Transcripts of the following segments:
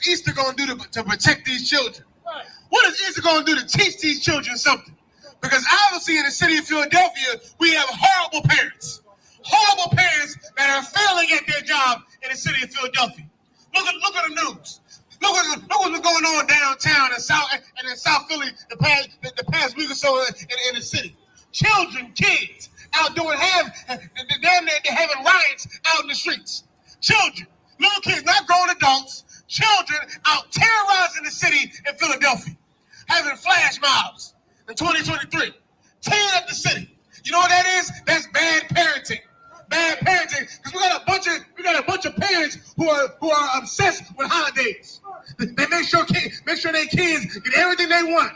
is Easter going to do to protect these children? What is Easter going to do to teach these children something? Because obviously in the city of Philadelphia, we have horrible parents that are failing at their job in the city of Philadelphia. Look at the news. Look what's going on downtown in South Philly the past week or so in the city. Children, kids out doing they're having riots out in the streets. Children, little kids, not grown adults, children out terrorizing the city in Philadelphia, having flash mobs in 2023, tearing up the city. You know what that is? That's bad parenting. Bad parenting, because we got a bunch of parents who are obsessed with holidays. They make sure their kids get everything they want.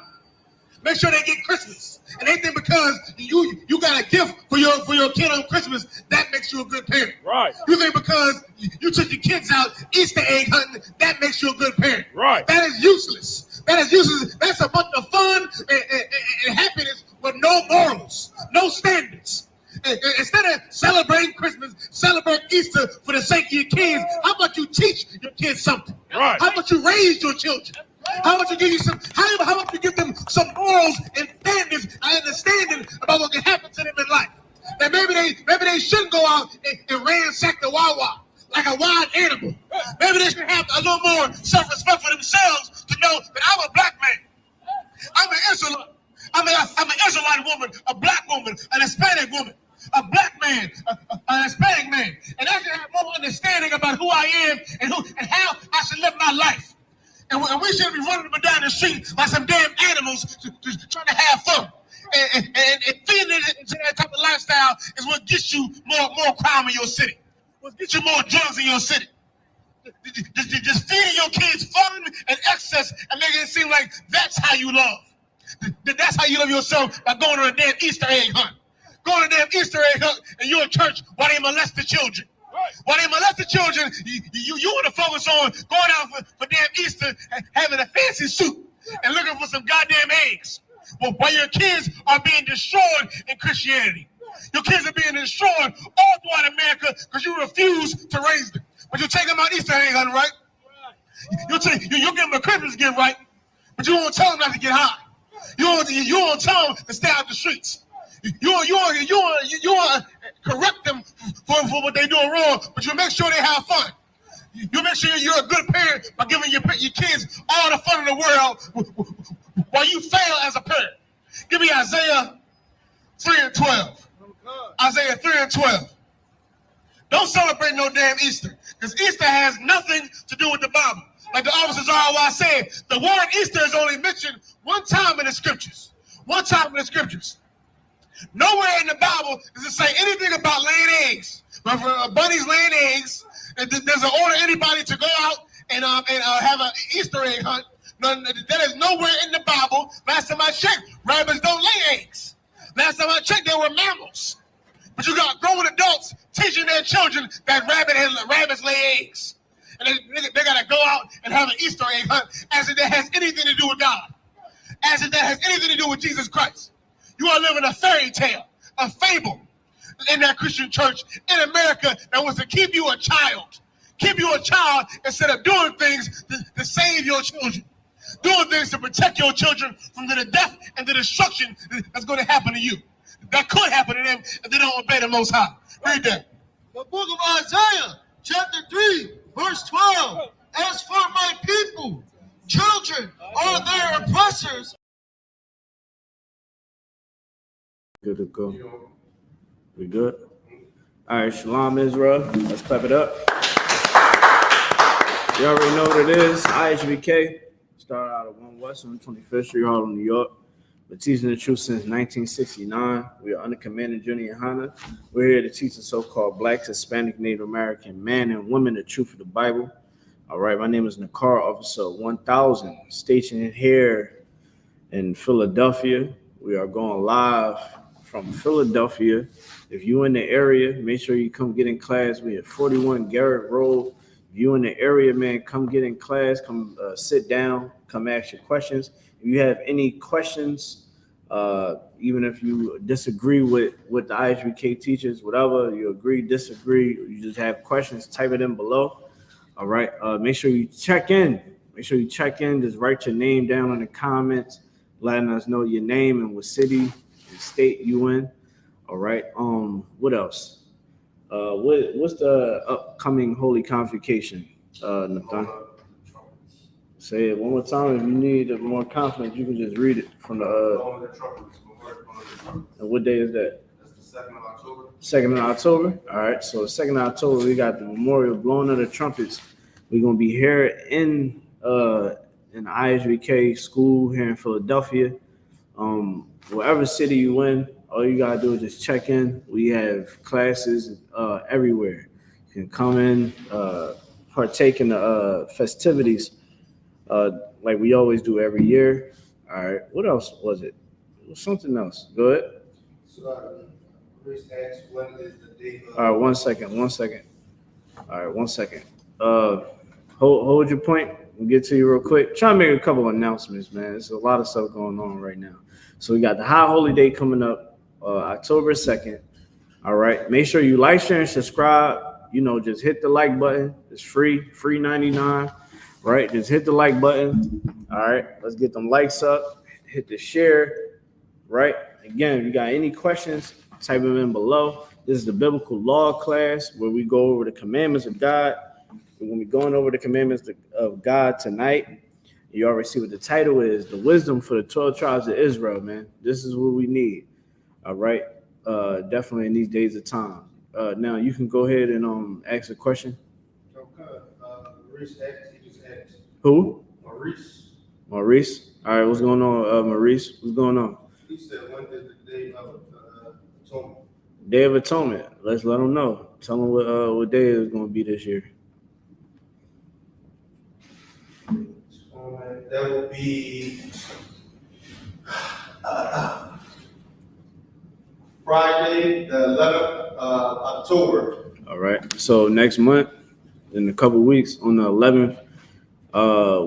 Make sure they get Christmas, and they think because you got a gift for your kid on Christmas, that makes you a good parent. Right. You think because you took your kids out Easter egg hunting, that makes you a good parent. Right. That is useless. That's a bunch of fun and happiness with no morals, no standards. Instead of celebrating Christmas, celebrate Easter for the sake of your kids. How about you teach your kids something? Right. How about you raise your children? How about you how about you give them some morals and standards and understanding about what can happen to them in life? That maybe they shouldn't go out and ransack the Wawa like a wild animal. Maybe they should have a little more self-respect for themselves to know that I'm a black man. I'm an Israelite. I'm an Israelite woman, a black woman, an Hispanic woman, a black man, a Hispanic man, and I should have more understanding about who I am and how I should live my life. And we shouldn't be running them down the street like some damn animals trying to have fun. And feeding into that type of lifestyle is what gets you more crime in your city. What gets you more drugs in your city. Just feeding your kids fun and excess and making it seem like that's how you love. That's how you love yourself, by going on a damn Easter egg hunt. Going on a damn Easter egg hunt and you're in church while they molest the children. While they molest the children, you want to focus on going out for damn Easter, having a fancy suit and looking for some goddamn eggs. Well, while your kids are being destroyed in Christianity. Your kids are being destroyed all throughout America because you refuse to raise them. But you take them out Easter egg hunting, right? You give them a Christmas gift, right? But you won't tell them not to get high. You won't tell them to stay out the streets. You want to correct them for what they're doing wrong, but you make sure they have fun. You make sure you're a good parent by giving your kids all the fun in the world while you fail as a parent. Give me Isaiah 3:12. Isaiah 3:12. Don't celebrate no damn Easter, because Easter has nothing to do with the Bible. Like the officers RY said, the word Easter is only mentioned one time in the scriptures. One time in the scriptures. Nowhere in the Bible does it say anything about laying eggs. But for bunnies laying eggs, there's an order anybody to go out and have an Easter egg hunt. That is nowhere in the Bible. Last time I checked, rabbits don't lay eggs. Last time I checked, they were mammals. But you got grown adults teaching their children that rabbits lay eggs. And they got to go out and have an Easter egg hunt as if that has anything to do with God. As if that has anything to do with Jesus Christ. You are living a fairy tale, a fable in that Christian church in America that wants to keep you a child. Keep you a child instead of doing things to save your children. Doing things to protect your children from the death and the destruction that's going to happen to you. That could happen to them if they don't obey the Most High. Read that. The book of Isaiah, chapter 3, verse 12. As for my people, children are their oppressors. Good to go. We good? All right, Shalom Israel. Let's clap it up. You already know what it is. I.S.U.P.K. Started out at 1 West on 25th Street, Harlem, New York. Been teaching the truth since 1969. We are under command of GEN.YAHANNA. We're here to teach the so-called Black, Hispanic, Native American men and women the truth of the Bible. All right, my name is Nakar, Officer 1000, stationed here in Philadelphia. We are going live from Philadelphia. If you're in the area, make sure you come get in class. We at 41 Garrett Road. If you're in the area, man, come get in class. Come sit down. Come ask your questions. If you have any questions, even if you disagree with the I.S.U.P.K teachers, whatever, you agree, disagree, you just have questions, type it in below. All right. Make sure you check in Make sure you check in. Just write your name down in the comments, letting us know your name and what city and state you in. All right. What else? What's the upcoming Holy Convocation, Nathan? Say it one more time. If you need more confidence, you can just read it from the. And what day is that? That's the 2nd of October. 2nd of October. All right. So 2nd of October, we got the memorial blowing of the trumpets. We're gonna be here in I.S.U.P.K school here in Philadelphia. Whatever city you in, all you gotta do is just check in. We have classes everywhere. You can come in, partake in the festivities like we always do every year. All right. What else was it? It was something else. Go ahead. So, Chris asked, when is the date of... All right. 1 second. 1 second. All right. 1 second. Hold your point. We'll get to you real quick. Try to make a couple of announcements, man. There's a lot of stuff going on right now. So we got the High Holy Day coming up, October 2nd. All right. Make sure you like, share, and subscribe. Just hit the like button. It's free 99. Right. Just hit the like button. All right. Let's get them likes up. Hit the share. Right. Again, if you got any questions, type them in below. This is the biblical law class where we go over the commandments of God. We're going to be going over the commandments of God tonight. You already see what the title is, the wisdom for the 12 tribes of Israel, man. This is what we need. All right. Definitely in these days of time. Now you can go ahead and ask a question. Okay. Maurice asked, he just asked. Who? Maurice. Maurice. All right. What's going on, Maurice? What's going on? He said, when is the day of atonement? Day of Atonement. Let's let them know. Tell them what day is going to be this year. That will be Friday, the 11th of October. All right. So next month, in a couple weeks, on the 11th,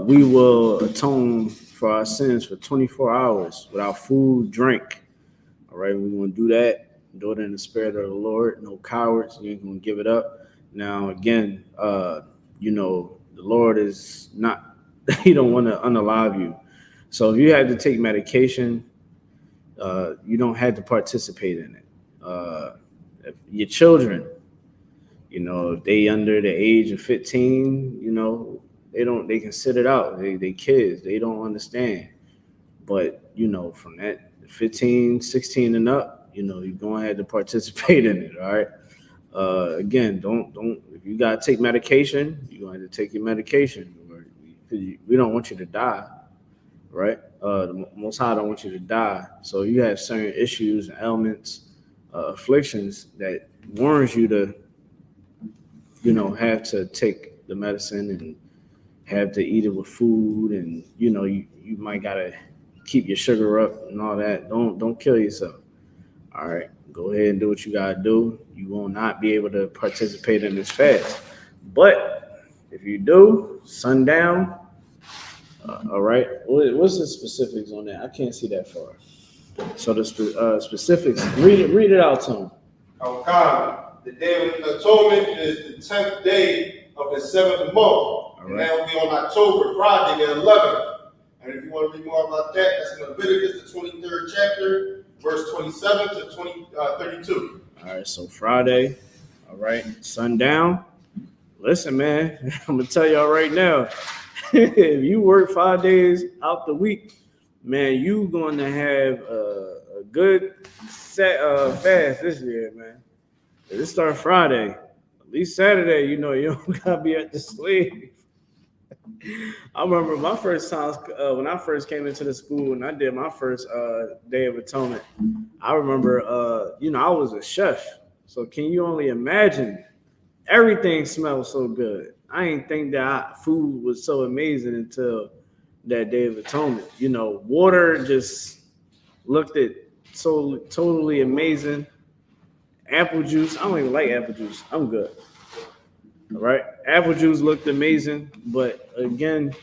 we will atone for our sins for 24 hours without food, drink. All right. We're going to do that. Do it in the spirit of the Lord. No cowards. You ain't going to give it up. Now, again, the Lord is not, he don't want to unalive you. So if you had to take medication, you don't have to participate in it. If your children, if they under the age of 15, they can sit it out. They kids, they don't understand. But, from that 15, 16 and up, you're going to have to participate in it. All right. Again, don't, if you got to take medication, you're going to have to take your medication. We don't want you to die, right? The Most High don't want you to die. So you have certain issues and ailments, afflictions that warrants you to, have to take the medicine and have to eat it with food, and you might gotta keep your sugar up and all that. Don't kill yourself. All right, go ahead and do what you gotta do. You will not be able to participate in this fast, but if you do, sundown. All right. What's the specifics on that? I can't see that far. So the specifics. Read it out to him. Okay. The Day of Atonement is the 10th day of the 7th month. All right. And that will be on October, Friday, the 11th. And if you want to read more about that, that's in Leviticus, the 23rd chapter, verse 27 to 32. All right. So Friday. All right. Sundown. Listen, man, I'm going to tell y'all right now. If you work 5 days out the week, man, you going to have a good fast this year, man. It starts Friday. At least Saturday, you don't got to be at the slave. I remember my first time when I first came into the school and I did my first Day of Atonement. I remember, I was a chef. So can you only imagine? Everything smelled so good. I didn't think that food was so amazing until that Day of Atonement. Water just looked at so totally amazing. Apple juice. I don't even like apple juice. I'm good. All right. Apple juice looked amazing. But again,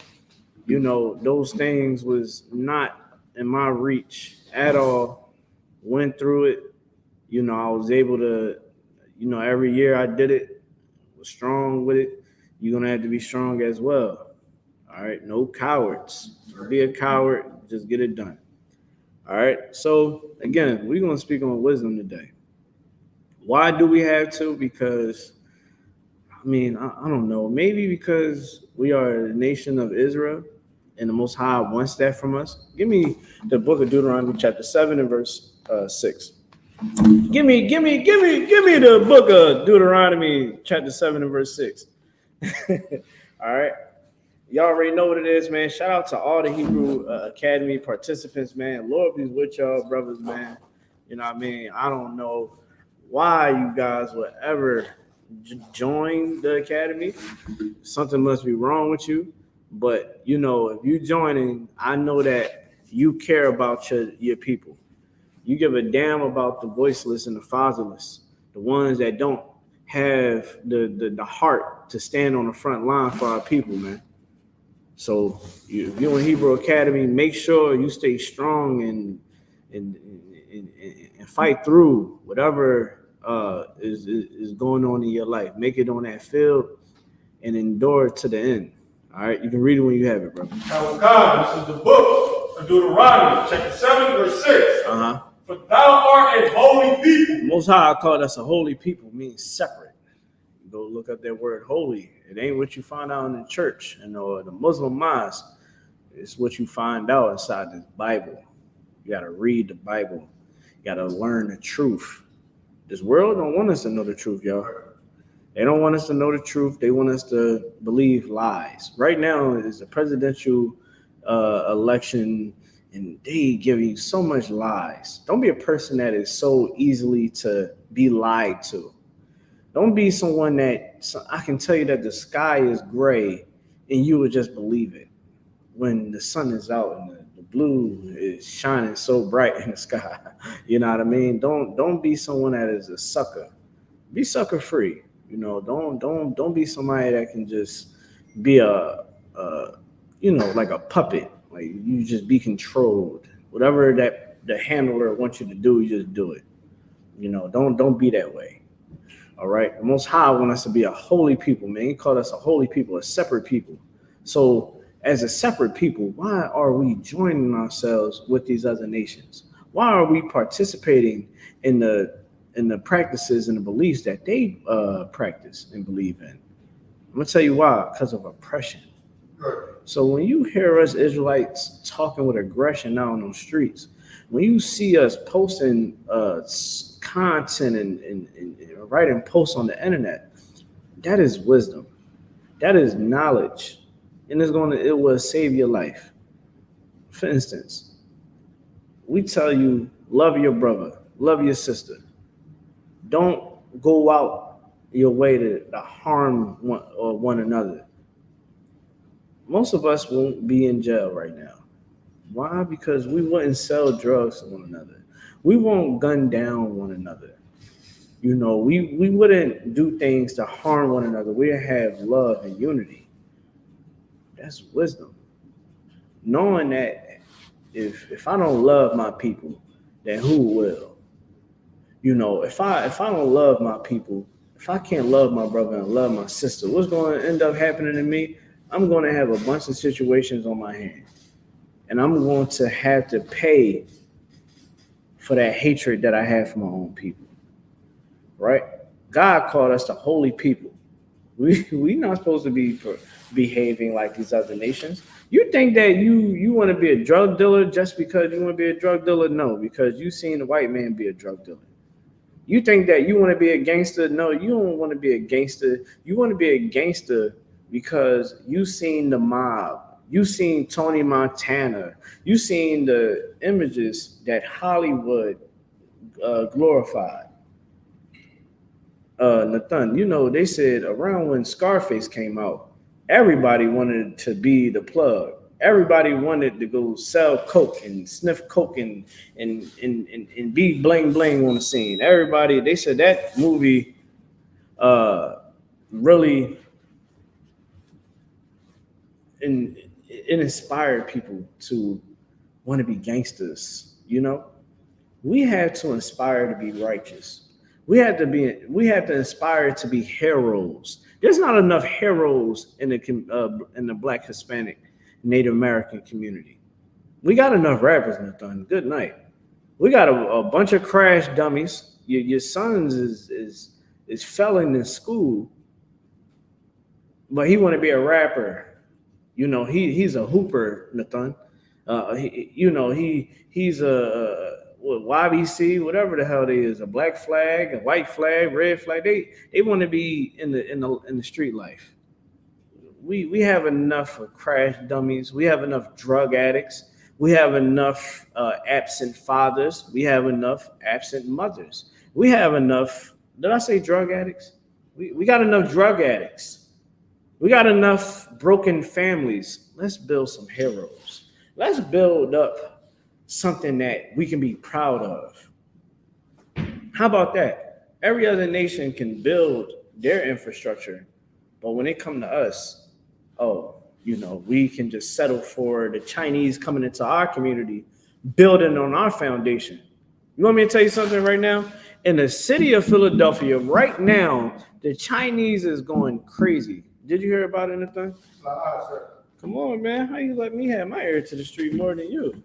those things was not in my reach at all. Went through it. I was able to, every year I did it, was strong with it. You're going to have to be strong as well. All All right, no cowards. Don't be a coward. Just get it done. All right. So again, we're gonna speak on wisdom today. Why do we have to? Because I don't know. Maybe because we are a nation of Israel, and the Most High wants that from us. Give me the book of Deuteronomy, chapter 7 and verse 6. Give me the book of Deuteronomy, chapter 7 and verse 6. All right. Y'all already know what it is, man. Shout out to all the Hebrew Academy participants, man. Lord be with y'all, brothers, man. You know what I mean? I don't know why you guys would ever join the academy. Something must be wrong with you. But, you know, if you joining, I know that you care about your people. You give a damn about the voiceless and the fatherless, the ones that don't have the heart to stand on the front line for our people, man. So if you're in Hebrew Academy, make sure you stay strong and fight through whatever is going on in your life. Make it on that field and endure to the end. All right, you can read it when you have it, bro. Now, God, this is the book of Deuteronomy, chapter 7, verse 6. For thou art a holy people. Most High called us a holy people, means separate. You go look up that word holy. It ain't what you find out in the church and or the Muslim mosque. It's what you find out inside this Bible. You got to read the Bible. You got to learn the truth. This world don't want us to know the truth, y'all. They don't want us to know the truth. They want us to believe lies. Right now is a presidential election, and they give you so much lies. Don't be a person that is so easily to be lied to. Don't be someone that I can tell you that the sky is gray and you would just believe it when the sun is out and the blue is shining so bright in the sky. You know what I mean? Don't be someone that is a sucker. Be sucker free. You know, don't be somebody that can just be a like a puppet. Like you just be controlled. Whatever that the handler wants you to do, you just do it. You know, don't be that way. All right. The Most High wants us to be a holy people, man. He called us a holy people, a separate people. So as a separate people, why are we joining ourselves with these other nations? Why are we participating in the practices and the beliefs that they practice and believe in? I'm gonna tell you why. Because of oppression. So when you hear us Israelites talking with aggression out on those streets, when you see us posting content and writing posts on the internet, that is wisdom. That is knowledge. And it will save your life. For instance, we tell you, love your brother, love your sister. Don't go out your way to harm one another. Most of us won't be in jail right now. Why? Because we wouldn't sell drugs to one another. We won't gun down one another. You know, we wouldn't do things to harm one another. We have love and unity. That's wisdom. Knowing that if I don't love my people, then who will? You know, if I don't love my people, if I can't love my brother and love my sister, what's going to end up happening to me? I'm going to have a bunch of situations on my hands. And I'm going to have to pay for that hatred that I have for my own people. Right? God called us the holy people. We not supposed to be behaving like these other nations. You think that you want to be a drug dealer just because you want to be a drug dealer? No, because you seen the white man be a drug dealer. You think that you want to be a gangster? No, you don't want to be a gangster. You want to be a gangster because you seen the mob. You seen Tony Montana. You seen the images that Hollywood glorified. Nathan, you know, they said around when Scarface came out, everybody wanted to be the plug. Everybody wanted to go sell coke and sniff coke and be bling bling on the scene. Everybody, they said that movie really it inspired people to want to be gangsters. You know, we had to inspire to be righteous. We had to inspire to be heroes. There's not enough heroes in the Black Hispanic Native American community. We got enough rappers, Nathan. Good night. We got a bunch of crash dummies. Your sons is failing in school, but he want to be a rapper. You know, he's a hooper, Nathan. He's a YBC, whatever the hell they is, a black flag, a white flag, red flag. They want to be in the street life. We have enough of crash dummies. We have enough drug addicts. We have enough absent fathers. We have enough absent mothers. We have enough. Did I say drug addicts? We got enough drug addicts. We got enough broken families. Let's build some heroes. Let's build up something that we can be proud of. How about that? Every other nation can build their infrastructure, but when it comes to us, we can just settle for the Chinese coming into our community, building on our foundation. You want me to tell you something right now? In the city of Philadelphia, right now, the Chinese is going crazy. Did you hear about anything? Come on, man. How you let me have my ear to the street more than you?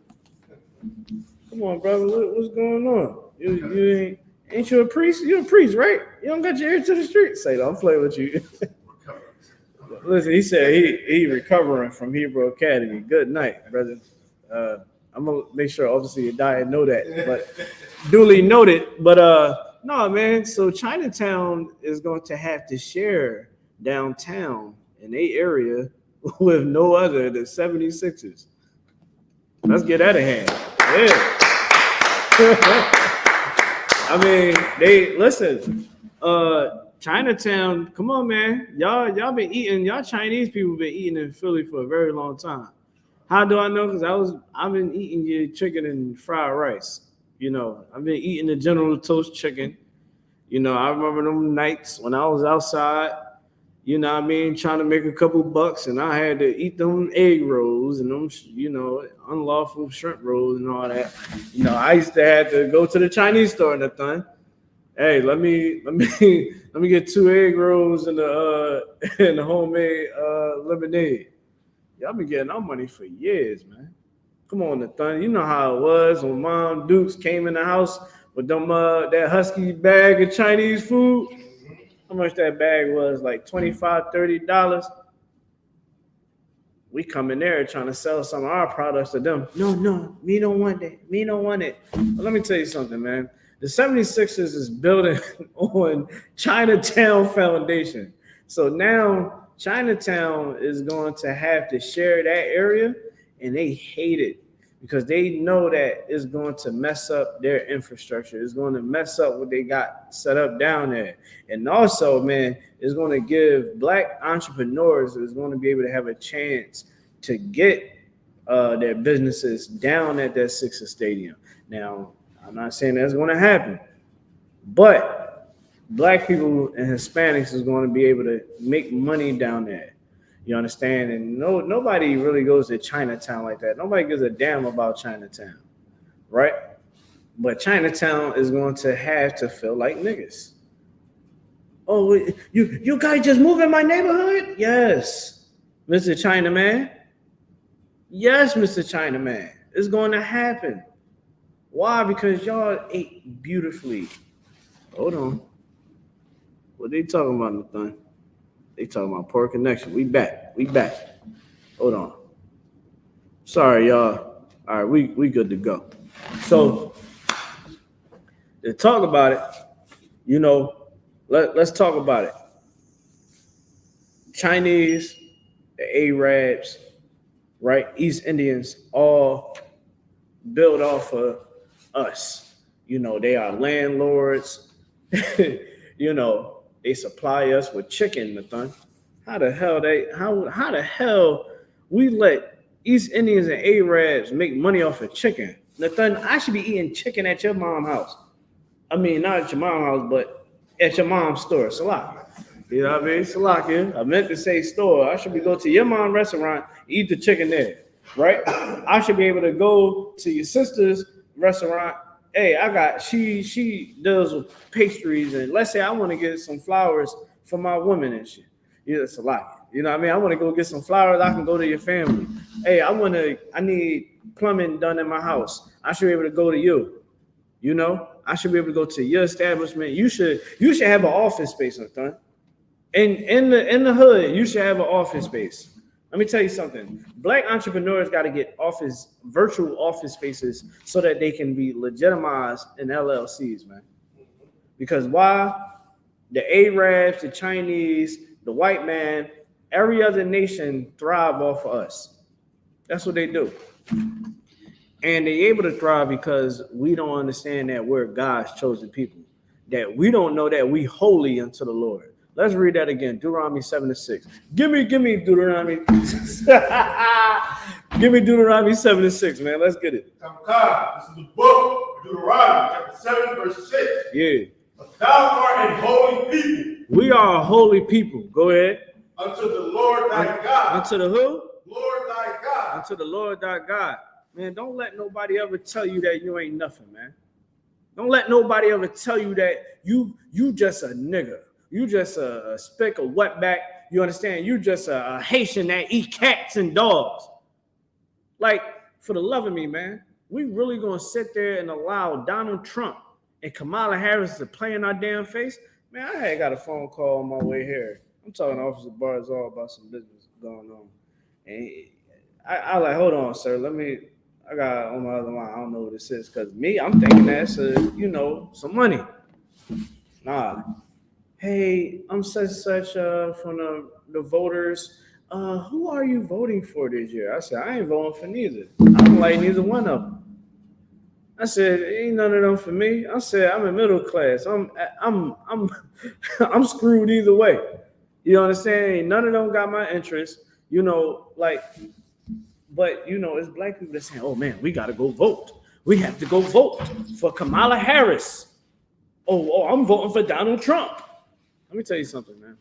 Come on, brother. What's going on? You ain't you a priest? You a priest, right? You don't got your ear to the street. Say, don't play with you. Listen, he said he recovering from Hebrew Academy. Good night, brother. I'm gonna make sure obviously your diet know that, but duly noted. But no, man. So Chinatown is going to have to share downtown in a area with no other than 76ers. Let's get out of hand. Yeah. I mean, listen. Chinatown, come on, man. Y'all been eating. Y'all Chinese people been eating in Philly for a very long time. How do I know? Because I've been eating your chicken and fried rice. You know, I've been eating the General Toast chicken. You know, I remember them nights when I was outside, you know what I mean, trying to make a couple bucks, and I had to eat them egg rolls and them, unlawful shrimp rolls and all that. You know, I used to have to go to the Chinese store and that thing. Hey, let me get 2 egg rolls and the homemade lemonade. Y'all been getting our money for years, man. Come on, Nathan. You know how it was when Mom Dukes came in the house with them that husky bag of Chinese food. How much that bag was? Like $25, $30. We come in there trying to sell some of our products to them. No, me don't want that. Me don't want it. But let me tell you something, man. The 76ers is building on Chinatown foundation. So now Chinatown is going to have to share that area, and they hate it because they know that it's going to mess up their infrastructure. It's going to mess up what they got set up down there. And also, man, it's going to give black entrepreneurs is going to be able to have a chance to get their businesses down at that Sixers stadium. Now, I'm not saying that's going to happen, but black people and Hispanics is going to be able to make money down there. You understand? And nobody really goes to Chinatown like that. Nobody gives a damn about Chinatown, right? But Chinatown is going to have to feel like niggas. Oh, you guys just move in my neighborhood? Yes, Mr. Chinaman. Yes, Mr. Chinaman. It's going to happen. Why? Because y'all ate beautifully. Hold on. What they talking about, Nathan? They talking about poor connection. We back. Hold on. Sorry, y'all. All right, we good to go. So to talk about it, you know, let's talk about it. Chinese, the Arabs, right? East Indians all build off of us. You know, they are landlords. You know, they supply us with chicken, Nathan. How the hell we let East Indians and Arabs make money off of chicken? Nathan, I should be eating chicken at your mom's house. I mean, not at your mom's house, but at your mom's store, Salakia. You know what I mean? Salakia. I meant to say store. I should be going to your mom's restaurant, eat the chicken there, right? I should be able to go to your sister's restaurant. Hey, she does with pastries, and let's say I want to get some flowers for my woman and shit. Yeah, it's a lot. You know what I mean? I want to go get some flowers. I can go to your family. Hey, I need plumbing done in my house. I should be able to go to you. You know, I should be able to go to your establishment. You should have an office space, son. In the hood, you should have an office space. Let me tell you something. Black entrepreneurs got to get virtual office spaces so that they can be legitimized in LLCs, man. Because why? The Arabs, the Chinese, the white man, every other nation thrive off of us. That's what they do. And they're able to thrive because we don't understand that we're God's chosen people. That we don't know that we holy unto the Lord. Let's read that again. Deuteronomy 7:6. Give me Deuteronomy. Give me Deuteronomy 7:6, man. Let's get it. This is the book of Deuteronomy, chapter 7, verse 6. Yeah. But thou art a holy people. We are a holy people. Go ahead. Unto the Lord thy God. Unto the who? Lord thy God. Unto the Lord thy God. Man, don't let nobody ever tell you that you ain't nothing, man. Don't let nobody ever tell you that you just a nigga. You just a speck of wetback. You understand? You just a Haitian that eat cats and dogs. Like, for the love of me, man, we really gonna sit there and allow Donald Trump and Kamala Harris to play in our damn face? Man, I had got a phone call on my way here. I'm talking to Officer Barzal about some business going on. And I like, hold on, sir. I got on my other line. I don't know what this is. Because I'm thinking that's, some money. Nah. Hey, I'm such from the voters. Who are you voting for this year? I said, I ain't voting for neither. I don't like neither one of them. I said, ain't none of them for me. I said, I'm in middle class. I'm screwed either way. You understand? Ain't none of them got my interest. But it's black people that saying, oh man, we gotta go vote. We have to go vote for Kamala Harris. Oh, I'm voting for Donald Trump. Let me tell you something, man.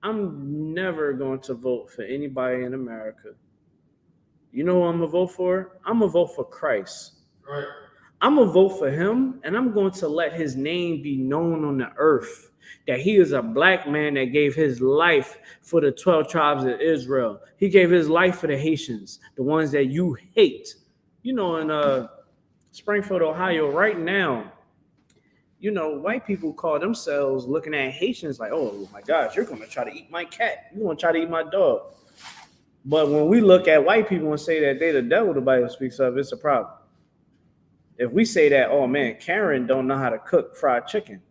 I'm never going to vote for anybody in America. You know who I'm gonna vote for? I'm gonna vote for Christ. Right. I'm gonna vote for him, and I'm going to let his name be known on the earth. That he is a black man that gave his life for the 12 tribes of Israel. He gave his life for the Haitians, the ones that you hate. In Springfield, Ohio, right now, white people call themselves looking at Haitians like, oh my gosh, you're going to try to eat my cat. You're going to try to eat my dog. But when we look at white people and say that they the devil the Bible speaks of, it's a problem. If we say that, oh man, Karen don't know how to cook fried chicken.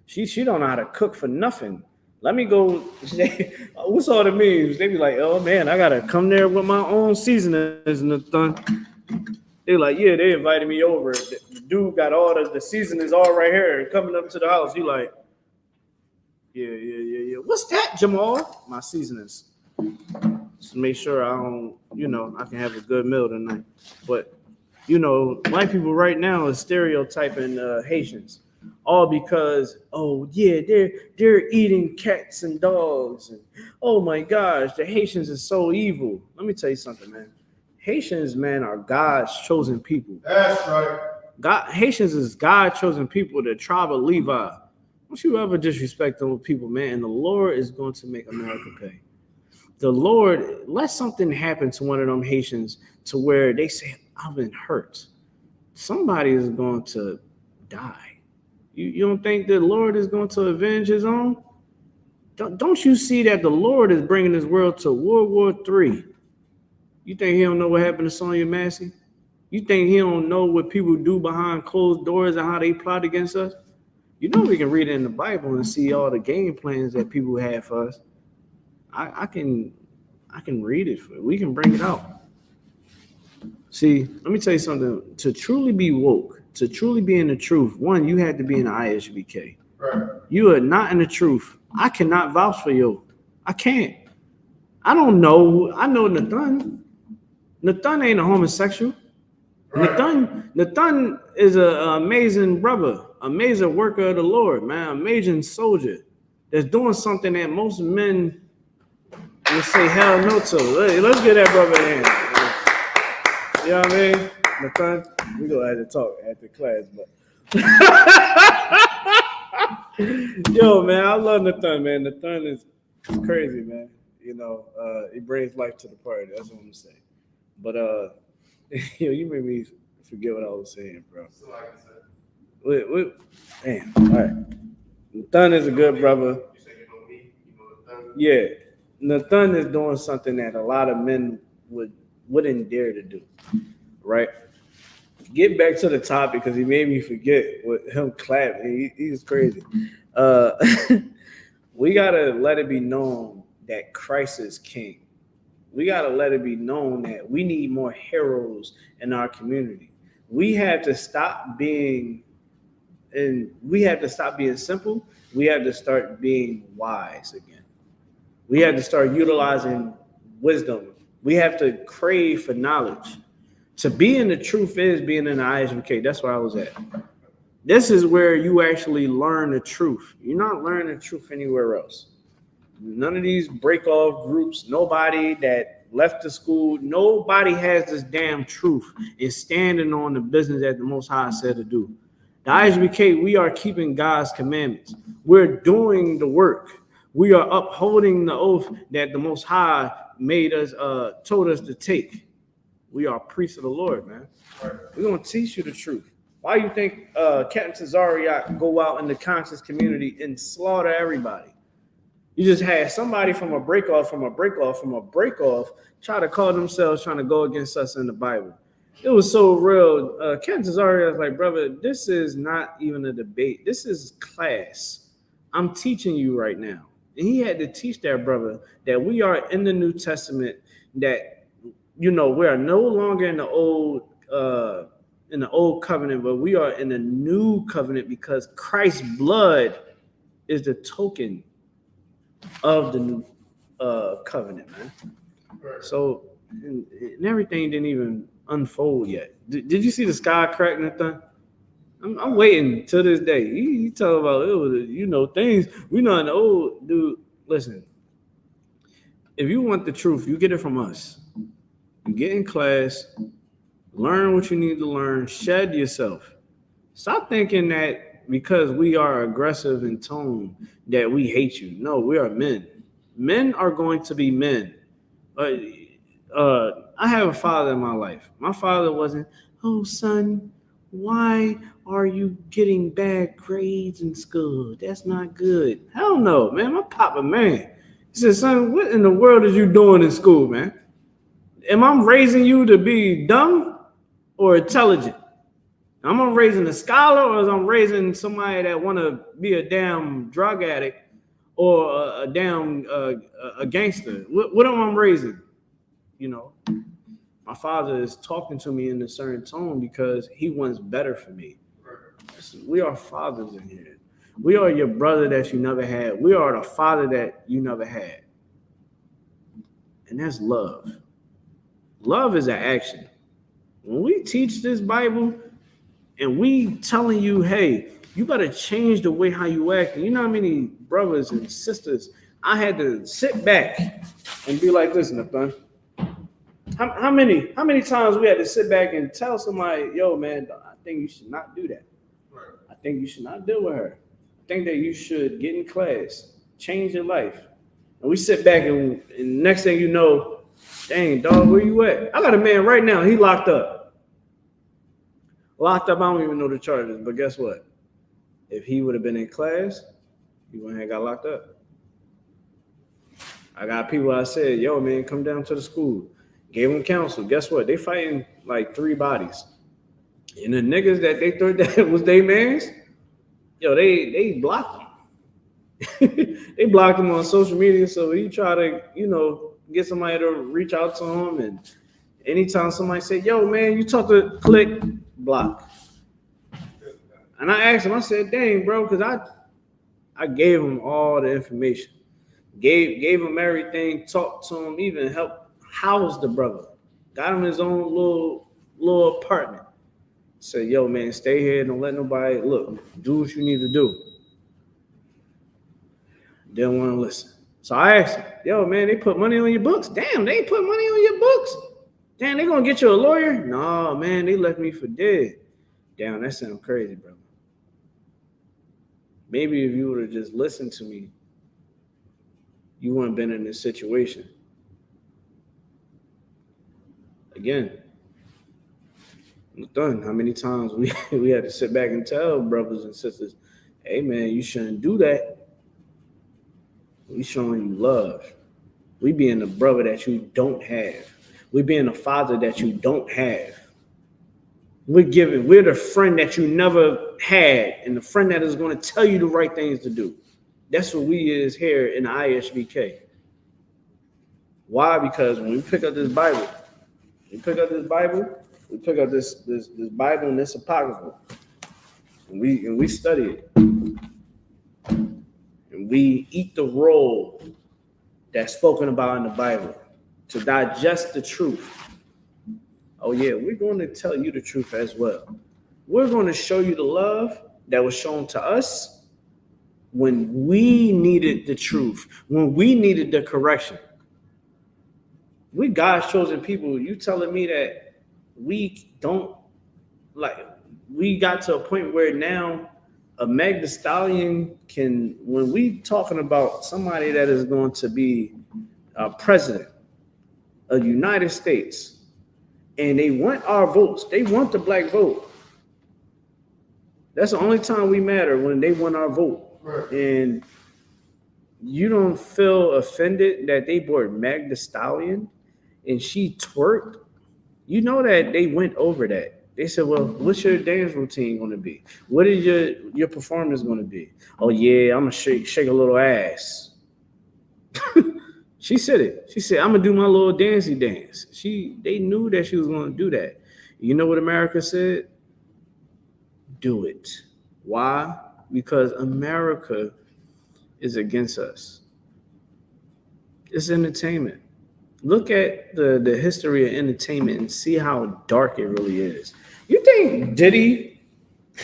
She don't know how to cook for nothing. Let me go. What's all the memes? They be like, oh man, I gotta come there with my own seasonings and the thing. They like, yeah, they invited me over. The dude got all the seasonings all right here and coming up to the house. You like, yeah. What's that, Jamal? My seasonings. Just make sure I don't, I can have a good meal tonight. But white people right now is stereotyping Haitians. All because, oh yeah, they're eating cats and dogs, and oh my gosh, the Haitians are so evil. Let me tell you something, man. Haitians, man, are God's chosen people. That's right. Haitians is God's chosen people, the tribe of Levi. Don't you ever disrespect those people, man. And the Lord is going to make America pay. The Lord, let something happen to one of them Haitians to where they say, I've been hurt. Somebody is going to die. You don't think the Lord is going to avenge his own? Don't you see that the Lord is bringing this world to World War III? You think he don't know what happened to Sonia Massey? You think he don't know what people do behind closed doors and how they plot against us? We can read it in the Bible and see all the game plans that people have for us. I can read it for you. We can bring it out. See, let me tell you something. To truly be woke, to truly be in the truth, one, you had to be in the I.S.U.P.K. Right. You are not in the truth. I cannot vouch for you. I can't. I don't know. I know Nathan. Nathan ain't a homosexual. Right. Nathan is an amazing brother, amazing worker of the Lord, man, amazing soldier that's doing something that most men would say hell no to. Let's get that brother in. You know what I mean? Nathan, we're going to have to talk after class, but yo, man, I love Nathan, man. Nathan is crazy, man. He brings life to the party. That's what I'm gonna say. But you made me forget what I was saying, bro. So like I said, Damn. All right. Nathan is a good brother. you say you know me, you know the thing. Yeah, Nathan is doing something that a lot of men wouldn't dare to do, right? Get back to the topic because he made me forget what him clapping. He's crazy. Uh, we gotta let it be known that Christ is King. We gotta let it be known that we need more heroes in our community. We have to stop being simple. We have to start being wise again. We have to start utilizing wisdom. We have to crave for knowledge. To be in the truth is being in the I.S.U.P.K. That's where I was at. This is where you actually learn the truth. You're not learning the truth anywhere else. None of these break-off groups, nobody that left the school, nobody has this damn truth and standing on the business that the Most High said to do. The I.S.U.P.K., we are keeping God's commandments. We're doing the work. We are upholding the oath that the Most High told us to take. We are priests of the Lord, man. We're going to teach you the truth. Why do you think Captain Tazariak go out in the conscious community and slaughter everybody? You just had somebody from a break-off try to call themselves trying to go against us in the Bible. It was so real. Captain Tazariak was like, brother, this is not even a debate. This is class. I'm teaching you right now. And he had to teach that brother that we are in the New Testament, that we are no longer in the old covenant, but we are in the new covenant because Christ's blood is the token of the new covenant, man. So and everything didn't even unfold yet. Did you see the sky crack, Nathan? I'm waiting till this day. He talking about it was, things we know in the old dude. Listen, if you want the truth, you get it from us. You get in class, learn what you need to learn, shed yourself. Stop thinking that because we are aggressive in tone that we hate you. No, we are men. Men are going to be men. I have a father in my life. My father wasn't, oh, son, why are you getting bad grades in school? That's not good. Hell no, man. My papa, man. He said, son, what in the world are you doing in school, man? Am I raising you to be dumb or intelligent? Am I raising a scholar or am I raising somebody that want to be a damn drug addict or a damn a gangster? What am I raising? My father is talking to me in a certain tone because he wants better for me. We are fathers in here. We are your brother that you never had. We are the father that you never had. And that's love. Love is an action. When we teach this Bible and we telling you, hey, you got to change the way how you act. And you know how many brothers and sisters I had to sit back and be like, listen, Nathan, how many times we had to sit back and tell somebody, yo, man, I think you should not do that. I think you should not deal with her. I think that you should get in class, change your life. And we sit back and next thing you know, dang, dog, where you at? I got a man right now. He locked up. I don't even know the charges, but guess what? If he would have been in class, he wouldn't have got locked up. I got people I said, yo, man, come down to the school. Gave them counsel. Guess what? They fighting like 3 bodies. And the niggas that they thought that was their mans, yo, they blocked them. They blocked him on social media. So he try to, get somebody to reach out to him. And anytime somebody say, yo, man, you talk to click, block. And I asked him, I said, dang, bro, because I gave him all the information. Gave him everything, talked to him, even helped house the brother. Got him his own little apartment. Said, yo, man, stay here. Don't let nobody do what you need to do. Didn't want to listen. So I asked him, yo, man, they put money on your books? Damn, they put money on your books? Damn, they gonna get you a lawyer? No, man, they left me for dead. Damn, that sounds crazy, brother. Maybe if you would have just listened to me, you wouldn't have been in this situation. Again, done. How many times we had to sit back and tell brothers and sisters, hey man, you shouldn't do that. We showing you love. We being the brother that you don't have. We being the father that you don't have. We're the friend that you never had, and the friend that is going to tell you the right things to do. That's what we is here in the ISUPK. Why? Because when we pick up this Bible, we pick up this Bible and this apocryphal, and we study it, and we eat the roll that's spoken about in the Bible to digest the truth. Oh yeah, we're going to tell you the truth as well. We're going to show you the love that was shown to us when we needed the truth, when we needed the correction. We God's chosen people. You telling me that we don't, like, we got to a point where now a Meg Thee Stallion can, when we talking about somebody that is going to be a president of the United States, and they want our votes, they want the black vote. That's the only time we matter, when they want our vote. Right. And you don't feel offended that they brought Meg Thee Stallion and she twerked? You know that they went over that. They said, well, what's your dance routine going to be? What is your performance going to be? Oh, yeah, I'm going to shake a little ass. She said it. She said, I'm going to do my little dancey dance. They knew that she was going to do that. You know what America said? Do it. Why? Because America is against us. It's entertainment. Look at the history of entertainment and see how dark it really is. You think Diddy,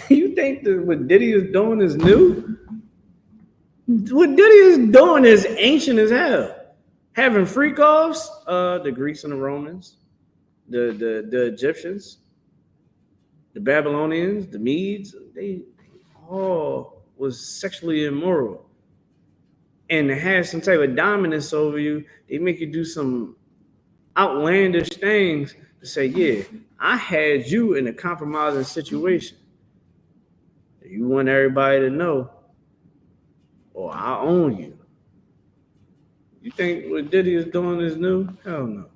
what Diddy is doing is new? What Diddy is doing is ancient as hell. Having freak offs, the Greeks and the Romans, the Egyptians, the Babylonians, the Medes, they all was sexually immoral. And to have some type of dominance over you, they make you do some outlandish things to say, yeah, I had you in a compromising situation. You want everybody to know, or I own you. You think what Diddy is doing is new? Hell no.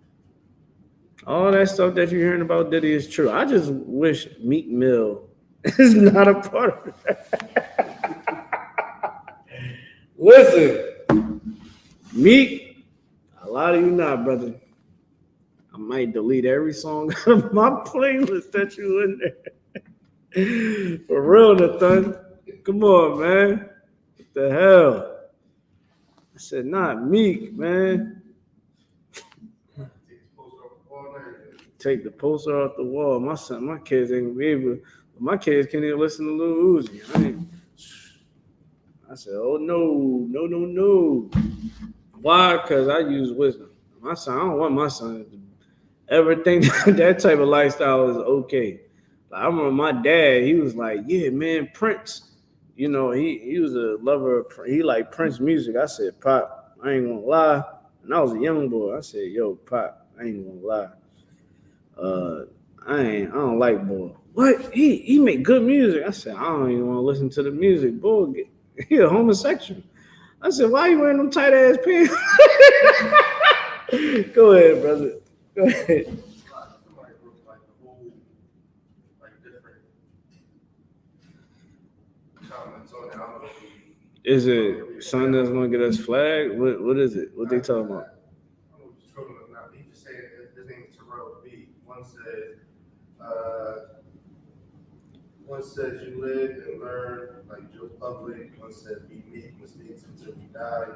All that stuff that you're hearing about Diddy is true. I just wish Meek Mill is not a part of that. Listen, Meek, I lie to you not, brother. I might delete every song out of my playlist that you in there. For real, Nathan. Come on, man. What the hell? I said, not Meek, man. Take the poster off the wall. My kids ain't gonna be able. My kids can't even listen to Lil Uzi. I said, oh no. Why? Because I use wisdom. My son, I don't want my son to ever think that type of lifestyle is okay. But I remember my dad, he was like, yeah, man, Prince. You know, he was a lover of, he liked Prince music. I said, Pop, I ain't gonna lie. And I was a young boy. I said, yo, Pop, I ain't gonna lie. I don't like boy. What? He make good music. I said, I don't even want to listen to the music. Boy, he a homosexual. I said, why you wearing them tight ass pants? Go ahead, brother. Go ahead. Is it something that's gonna get us flagged? What is it? What they talking about? He just said his name is Terrell B. One says you live and learn like Joe Public. One says be meek, mistakes until we die.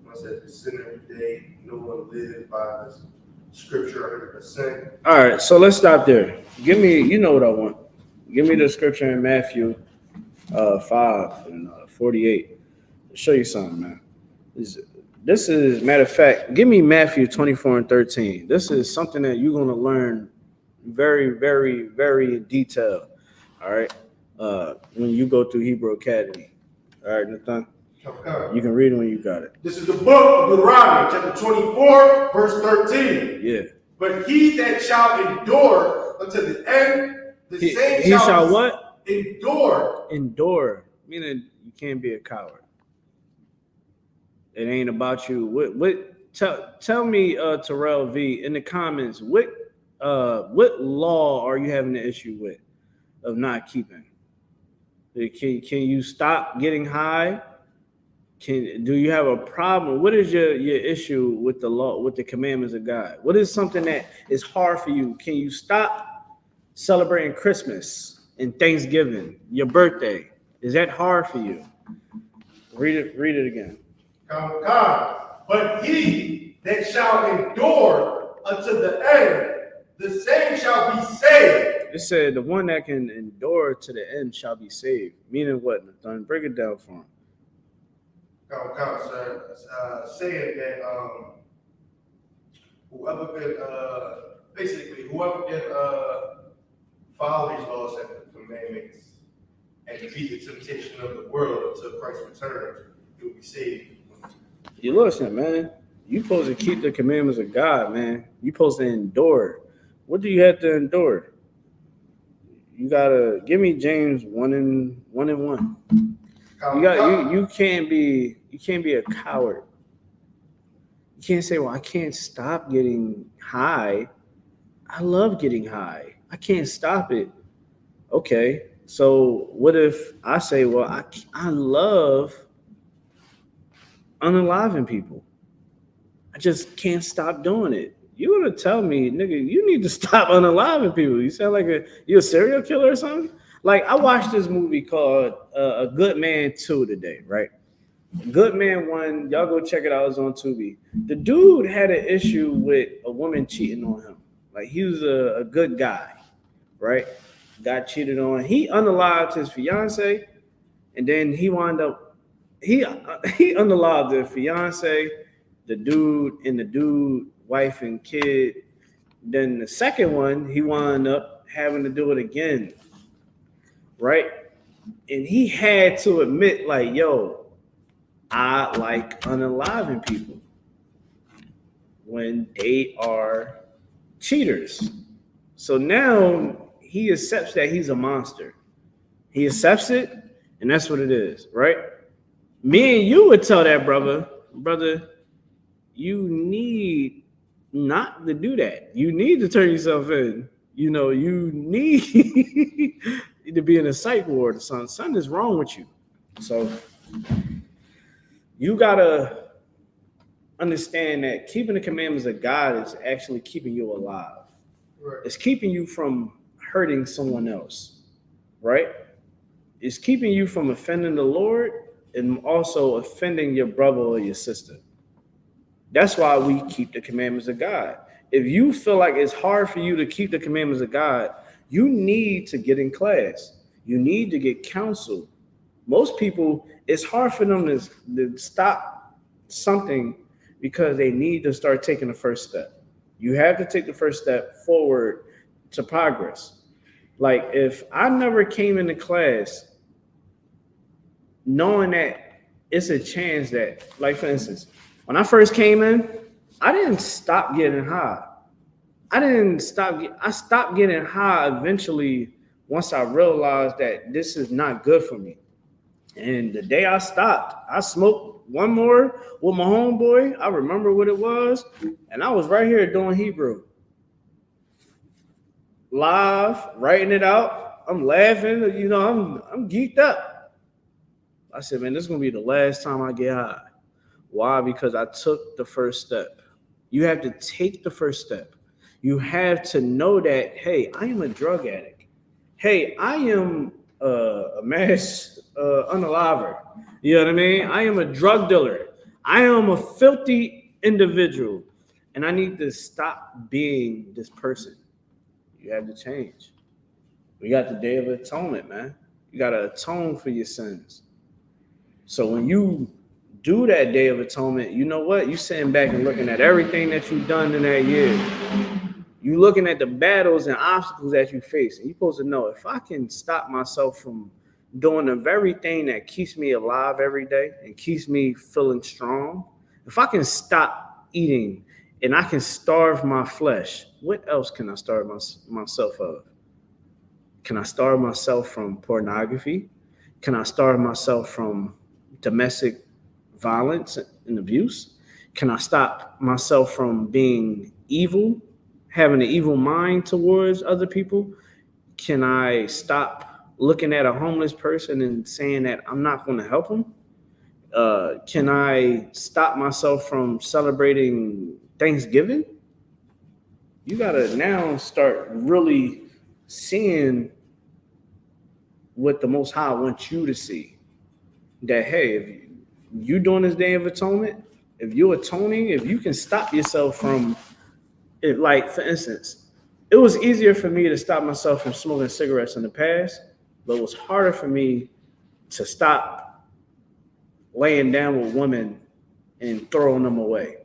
One says we sin every day. No one lives by this scripture 100%. All right, so let's stop there. Give me, you know what I want. Give me the scripture in Matthew 5 and 48. I'll show you something, man. This is, matter of fact, give me Matthew 24 and 13. This is something that you're going to learn very, very, very in detail. All right. When you go through Hebrew Academy. All right, Nathan. Okay. You can read it when you got it. This is the book of Deuteronomy, chapter 24, verse 13. Yeah. But he that shall endure unto the end, the same he shall what? Endure. Endure. Meaning you can't be a coward. It ain't about you. Tell me, Terrell V, in the comments, what law are you having an issue with of not keeping? Can you stop getting high? Do you have a problem? What is your issue with the law, with the commandments of God? What is something that is hard for you? Can you stop celebrating Christmas and Thanksgiving, your birthday? Is that hard for you? Read it again. Come. But he that shall endure unto the end, the same shall be saved. It said the one that can endure to the end shall be saved. Meaning what, Nathan? Break it down for him. Come, sir. Saying that whoever could follow these laws and commandments and defeat the temptation of the world until Christ returns, he will be saved. You listen, man. You supposed to keep the commandments of God, man. You supposed to endure. What do you have to endure? You gotta give me James 1:1. You can't be a coward. You can't say, well, I can't stop getting high. I love getting high. I can't stop it. Okay. So what if I say, well, I love unaliving people. I just can't stop doing it. You want to tell me, nigga, you need to stop unaliving people. You sound like you're a serial killer or something? Like, I watched this movie called A Good Man 2 today, right? Good Man 1, y'all go check it out. It's on Tubi. The dude had an issue with a woman cheating on him. Like, he was a good guy, right? Got cheated on. He unalived his fiance, and then he wound up, he unalived the fiance, the dude, wife and kid. Then the second one, he wound up having to do it again, right? And he had to admit, like, yo, I like unaliving people when they are cheaters. So now he accepts that he's a monster. He accepts it, and that's what it is, right? Me and you would tell that brother, you need not to do that. You need to turn yourself in. You know, you need to be in a psych ward or something. Something is wrong with you. So you gotta understand that keeping the commandments of God is actually keeping you alive. Right. It's keeping you from hurting someone else, right? It's keeping you from offending the Lord and also offending your brother or your sister. That's why we keep the commandments of God. If you feel like it's hard for you to keep the commandments of God, you need to get in class. You need to get counsel. Most people, it's hard for them to stop something because they need to start taking the first step. You have to take the first step forward to progress. Like, if I never came into class knowing that it's a chance that, like, for instance, when I first came in, I didn't stop getting high. I stopped getting high eventually once I realized that this is not good for me. And the day I stopped, I smoked one more with my homeboy. I remember what it was. And I was right here doing Hebrew. Live, writing it out. I'm laughing. You know, I'm geeked up. I said, man, this is going to be the last time I get high. Why? Because I took the first step. You have to take the first step. You have to know that, hey, I am a drug addict. Hey, I am a mass unaliver. You know what I mean? I am a drug dealer. I am a filthy individual. And I need to stop being this person. You have to change. We got the Day of Atonement, man. You got to atone for your sins. So when you do that Day of Atonement, you know what? You sitting back and looking at everything that you've done in that year. You looking at the battles and obstacles that you face. And you're supposed to know, if I can stop myself from doing the very thing that keeps me alive every day and keeps me feeling strong, if I can stop eating and I can starve my flesh, what else can I starve myself of? Can I starve myself from pornography? Can I starve myself from domestic violence and abuse? Can I stop myself from being evil, having an evil mind towards other people? Can I stop looking at a homeless person and saying that I'm not going to help them? Can I stop myself from celebrating Thanksgiving? You got to now start really seeing what the Most High wants you to see. That, hey, if you doing this Day of Atonement, if you're atoning, if you can stop yourself from it, like, for instance, it was easier for me to stop myself from smoking cigarettes in the past, but it was harder for me to stop laying down with women and throwing them away,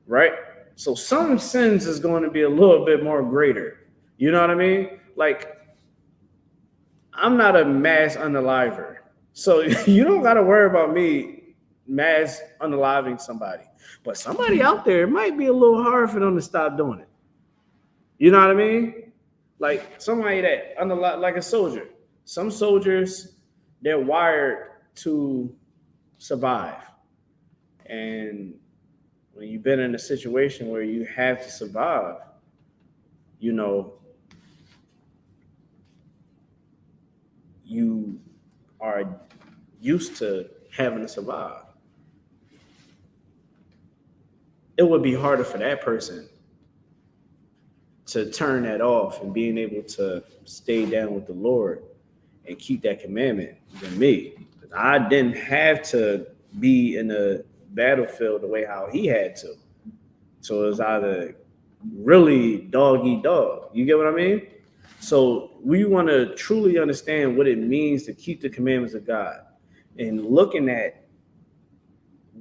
right? So some sins is going to be a little bit more greater. You know what I mean? Like, I'm not a mass unaliver. So you don't got to worry about me mass unaliving somebody. But somebody out there, it might be a little hard for them to stop doing it. You know what I mean? Like somebody that like a soldier. Some soldiers, they're wired to survive. And when you've been in a situation where you have to survive, you know, you are used to having to survive. It would be harder for that person to turn that off and being able to stay down with the Lord and keep that commandment than me. I didn't have to be in the battlefield the way how he had to. So it was either really dog eat dog. You get what I mean? So we want to truly understand what it means to keep the commandments of God and looking at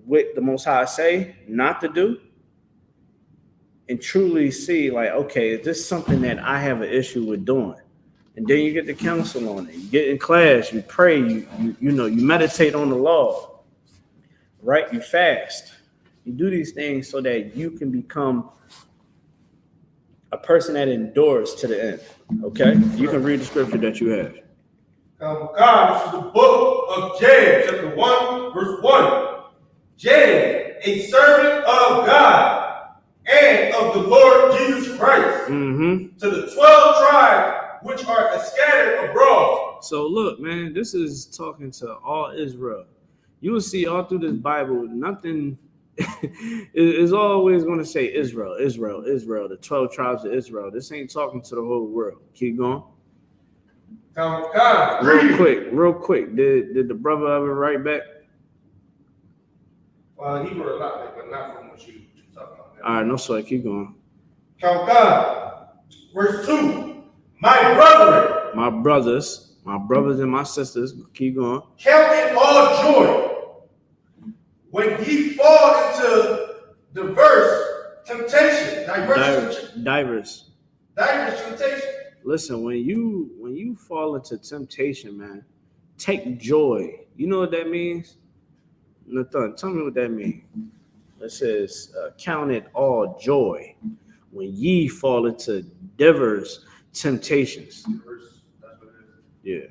what the Most High say not to do and truly see like, okay, is this something that I have an issue with doing? And then you get the counsel on it. You get in class, you pray, you meditate on the law, right? You fast. You do these things so that you can become a person that endures to the end. Okay? You can read the scripture that you have. God, this is the book of James, chapter 1, verse 1. James, a servant of God and of the Lord Jesus Christ, to the 12 tribes which are scattered abroad. So look, man, this is talking to all Israel. You will see all through this Bible, nothing is always going to say Israel, Israel, Israel, the 12 tribes of Israel. This ain't talking to the whole world. Keep going. God, real quick. Did the brother ever write back? Well, he wrote a lot, but not from what you talking about. All right, no sweat. Keep going. God, verse 2. My brethren, my brothers and my sisters, keep going. Count it all joy when ye fall into diverse temptation. Diverse temptation. Listen, when you fall into temptation, man, take joy. You know what that means? Nathan, tell me what that means. It says, count it all joy when ye fall into diverse temptations. Yeah.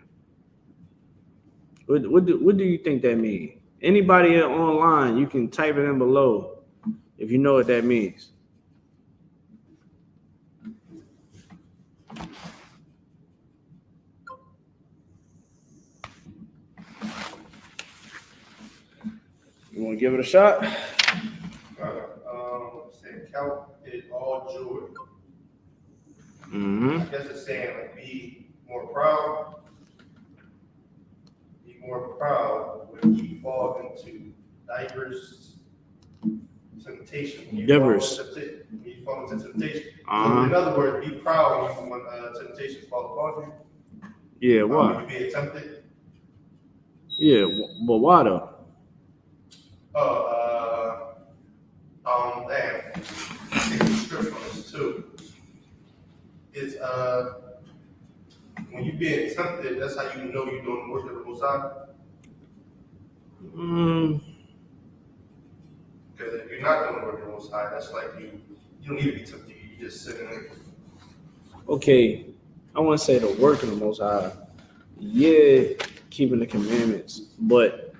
What do you think that means? Anybody online, you can type it in below if you know what that means. You want to give it a shot? Say count it all joy. Mm-hmm. I guess it's saying like be more proud when you fall into diverse temptation. When you fall into temptation. So in other words, be proud when temptations fall upon you. Yeah, why? When you're being tempted. Yeah, but why though? It's scripture on this too. It's when you being tempted, that's how you know you're doing the work of the Most High? Because if you're not doing the work of the Most High, that's like you don't need to be tempted. You just sitting there. Okay, I want to say the work of the Most High. Yeah, keeping the commandments, but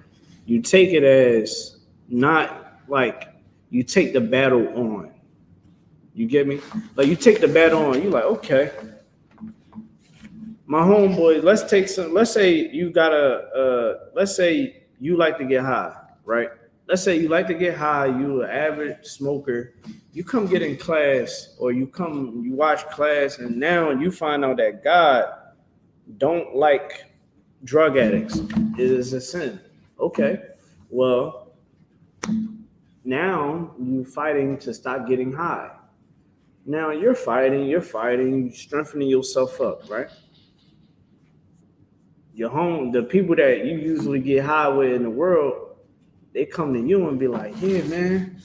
you take it as not like you take the battle on. You get me? Like you take the battle on. You like, okay, my homeboy. Let's say you got let's say you like to get high, right? Let's say you like to get high. You an average smoker. You come get in class, or you watch class, and now you find out that God don't like drug addicts. It is a sin. Okay, well, now you fighting to stop getting high. Now you're fighting, strengthening yourself up, right? The people that you usually get high with in the world, they come to you and be like, yeah, man,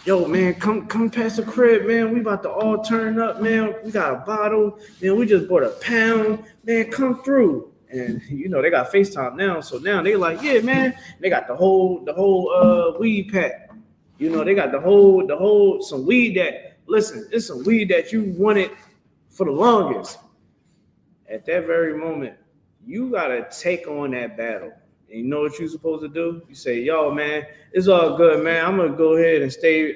yo, man, come past the crib, man. We about to all turn up, man. We got a bottle, man. We just bought a pound, man. Come through. And they got FaceTime now, so now they like, yeah, man. They got the whole weed pack. They got the whole some weed that. Listen, it's some weed that you wanted for the longest. At that very moment, you gotta take on that battle. And you know what you're supposed to do? You say, yo, man, it's all good, man. I'm gonna go ahead and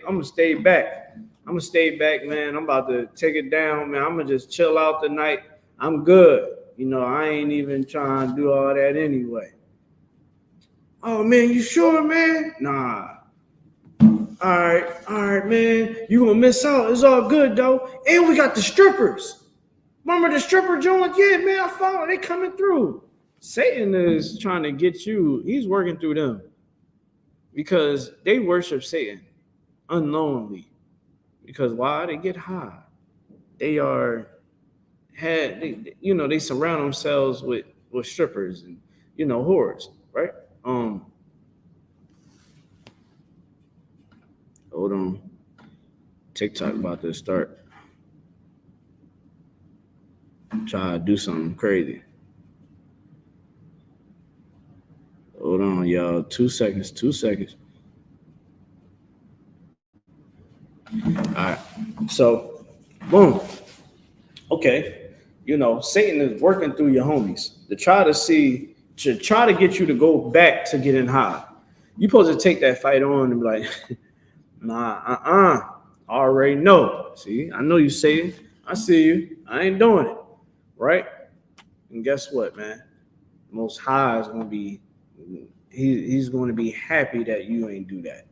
I'm gonna stay back. Man. I'm about to take it down, man. I'm gonna just chill out tonight. I'm good. I ain't even trying to do all that anyway. Oh, man, you sure, man? Nah. All right, man. You gonna miss out. It's all good, though. And we got the strippers. Remember the stripper joint? Yeah, man, I follow. They coming through. Satan is trying to get you. He's working through them because they worship Satan unknowingly. Because why? They get high. They surround themselves with strippers and whores, right? Hold on. TikTok about to start. Try to do something crazy. Hold on, y'all. 2 seconds. All right. So, boom. Okay. Satan is working through your homies to try to get you to go back to getting high. You're supposed to take that fight on and be like, nah, I already know. See, I know you say it. I see you. I ain't doing it. Right? And guess what, man? Most High is going to be, he's going to be happy that you ain't do that.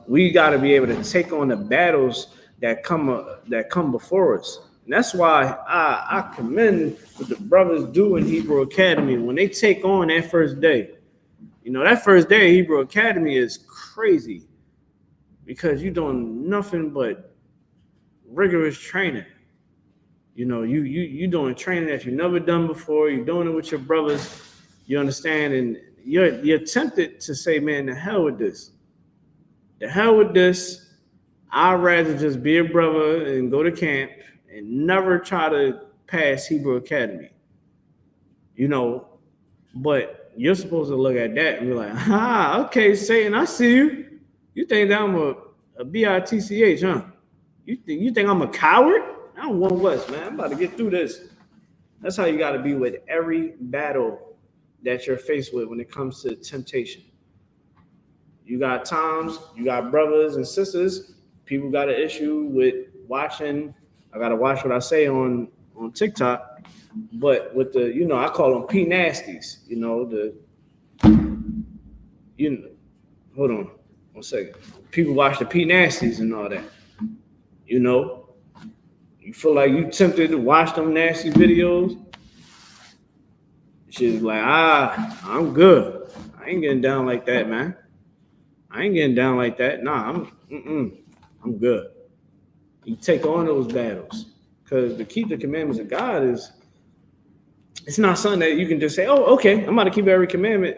We got to be able to take on the battles that come before us. And that's why I commend what the brothers do in Hebrew Academy when they take on that first day. That first day of Hebrew Academy is crazy because you're doing nothing but rigorous training. You doing training that you've never done before. You're doing it with your brothers. You understand? And you're tempted to say, man, the hell with this. I'd rather just be a brother and go to camp and never try to pass Hebrew Academy. But you're supposed to look at that and be like, okay, Satan, I see you. You think that I'm a bitch, huh? You think I'm a coward? I don't want West, man. I'm about to get through this. That's how you got to be with every battle that you're faced with when it comes to temptation. You got times, you got brothers and sisters. People got an issue with watching. I got to watch what I say on TikTok. But with I call them P nasties. Hold on 1 second. People watch the P nasties and all that. You feel like you tempted to watch them nasty videos. She's like, I'm good. I ain't getting down like that, man. I ain't getting down like that. Nah, I'm good. You take on those battles because to keep the commandments of God it's not something that you can just say, oh, okay, I'm about to keep every commandment.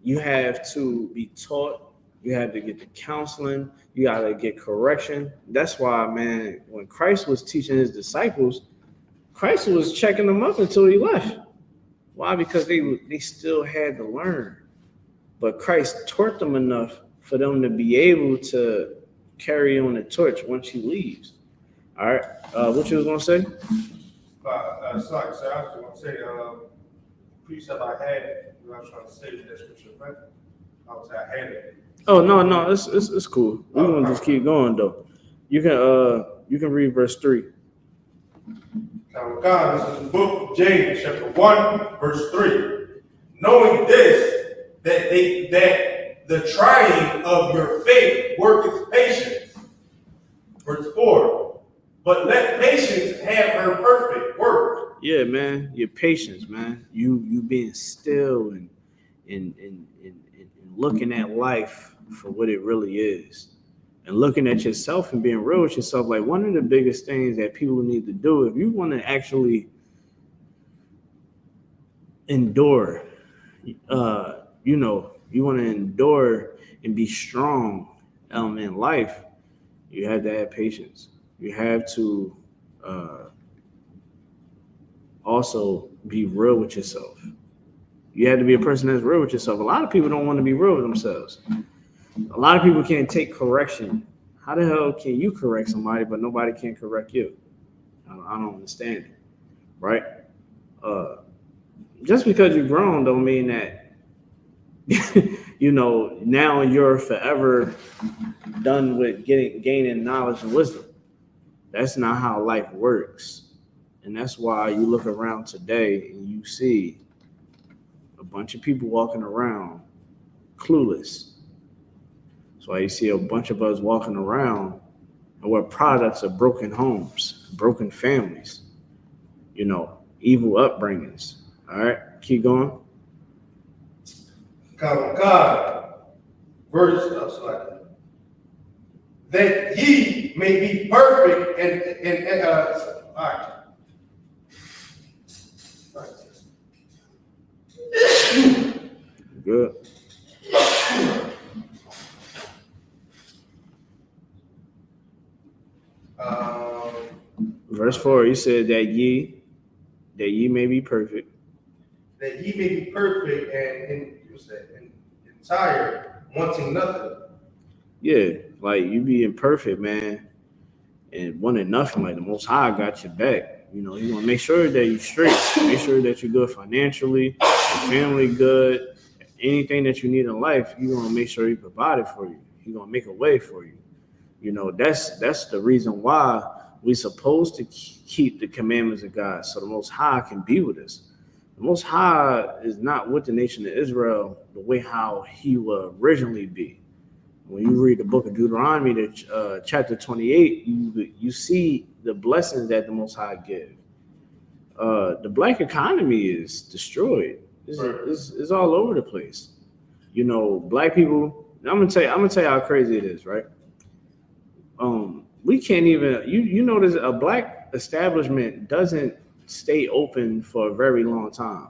You have to be taught. You have to get the counseling. You got to get correction. That's why, man, when Christ was teaching his disciples, Christ was checking them up until he left. Why? Because they still had to learn. But Christ taught them enough for them to be able to carry on the torch once he leaves. All right. What you was gonna say? Sorry, sir. I was just gonna say, precept I had. I was trying to say that scripture, right? I was I had it. Oh no, it's cool. We're gonna just keep going though. You can read verse 3. Now, God, this is the book of James, chapter 1, verse 3. Knowing this, that the trying of your faith worketh patience. Verse 4. But let patience have her perfect work. Yeah, man. Your patience, man. You being still and looking at life for what it really is. And looking at yourself and being real with yourself. Like, one of the biggest things that people need to do, if you want to actually endure, you want to endure and be strong in life, you have to have patience. You have to also be real with yourself. You have to be a person that's real with yourself. A lot of people don't want to be real with themselves. A lot of people can't take correction. How the hell can you correct somebody, but nobody can correct you? I don't understand it, right? Just because you're grown don't mean that, now you're forever done with gaining knowledge and wisdom. That's not how life works. And that's why you look around today and you see a bunch of people walking around clueless. That's why you see a bunch of us walking around and we're products of broken homes, broken families, evil upbringings. All right, keep going. God, verse that ye may be perfect and all right. Good. Verse 4, you said that ye may be perfect. That ye may be perfect and entire, wanting nothing. Yeah, like you being perfect, man, and wanting nothing. Like the Most High got your back. He's gonna make sure that you're straight, make sure that you're good financially, your family good, anything that you need in life. He's gonna make sure he provided for you. He's gonna make a way for you. That's the reason why we're supposed to keep the commandments of God, so the Most High can be with us. The Most High is not with the nation of Israel the way how he will originally be. When you read the book of Deuteronomy, chapter 28, you see the blessings that the Most High give. The black economy is destroyed. It's all over the place. Black people. I'm gonna tell you how crazy it is, right? We can't even. You notice a black establishment doesn't stay open for a very long time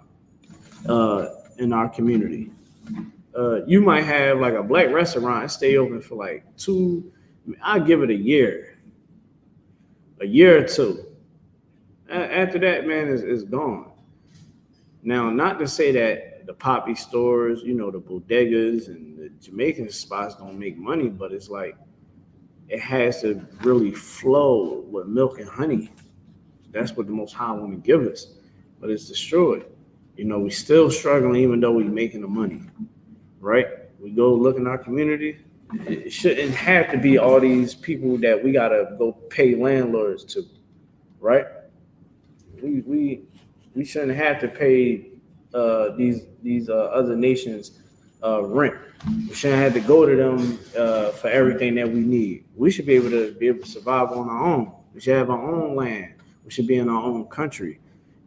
in our community. You might have like a black restaurant stay open for like I'll give it a year or two. After that, man, is gone. Now, not to say that the poppy stores, the bodegas and the Jamaican spots don't make money, but it's like it has to really flow with milk and honey. That's what the Most High want to give us, but it's destroyed. We still struggling even though we're making the money, right? We go look in our community. It shouldn't have to be all these people that we gotta go pay landlords to, right? We shouldn't have to pay these other nations rent. We shouldn't have to go to them for everything that we need. We should be able to survive on our own. We should have our own land. We should be in our own country,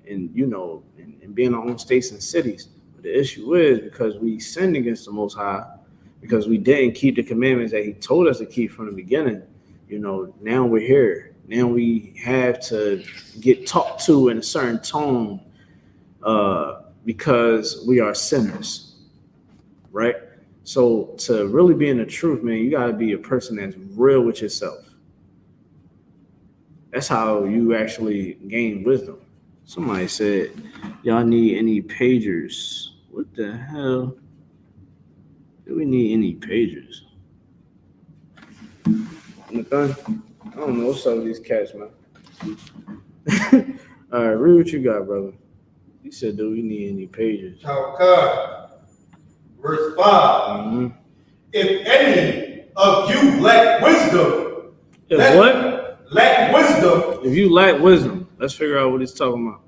and and be in our own states and cities. But the issue is because we sinned against the Most High, because we didn't keep the commandments that He told us to keep from the beginning. Now we're here. Now we have to get talked to in a certain tone because we are sinners, right? So to really be in the truth, man, you got to be a person that's real with yourself. That's how you actually gain wisdom. Somebody said, y'all need any pagers. What the hell? Do we need any pagers? Nathan, I don't know what's up with these cats, man. All right, read what you got, brother. You said, do we need any pagers? Okay. Verse 5. Mm-hmm. If any of you lack wisdom, What? Lack wisdom. If you lack wisdom, let's figure out what he's talking about.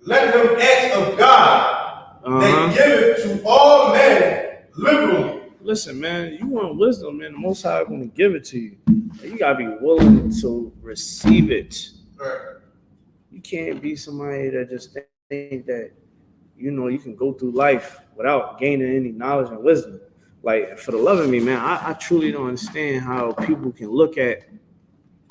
Let him ask of God, that giveth to all men liberally. Listen, man, you want wisdom, man. The Most High is going to give it to you. You got to be willing to receive it. Right. You can't be somebody that just think that, you know, you can go through life without gaining any knowledge and wisdom. Like, for the love of me, man, I truly don't understand how people can look at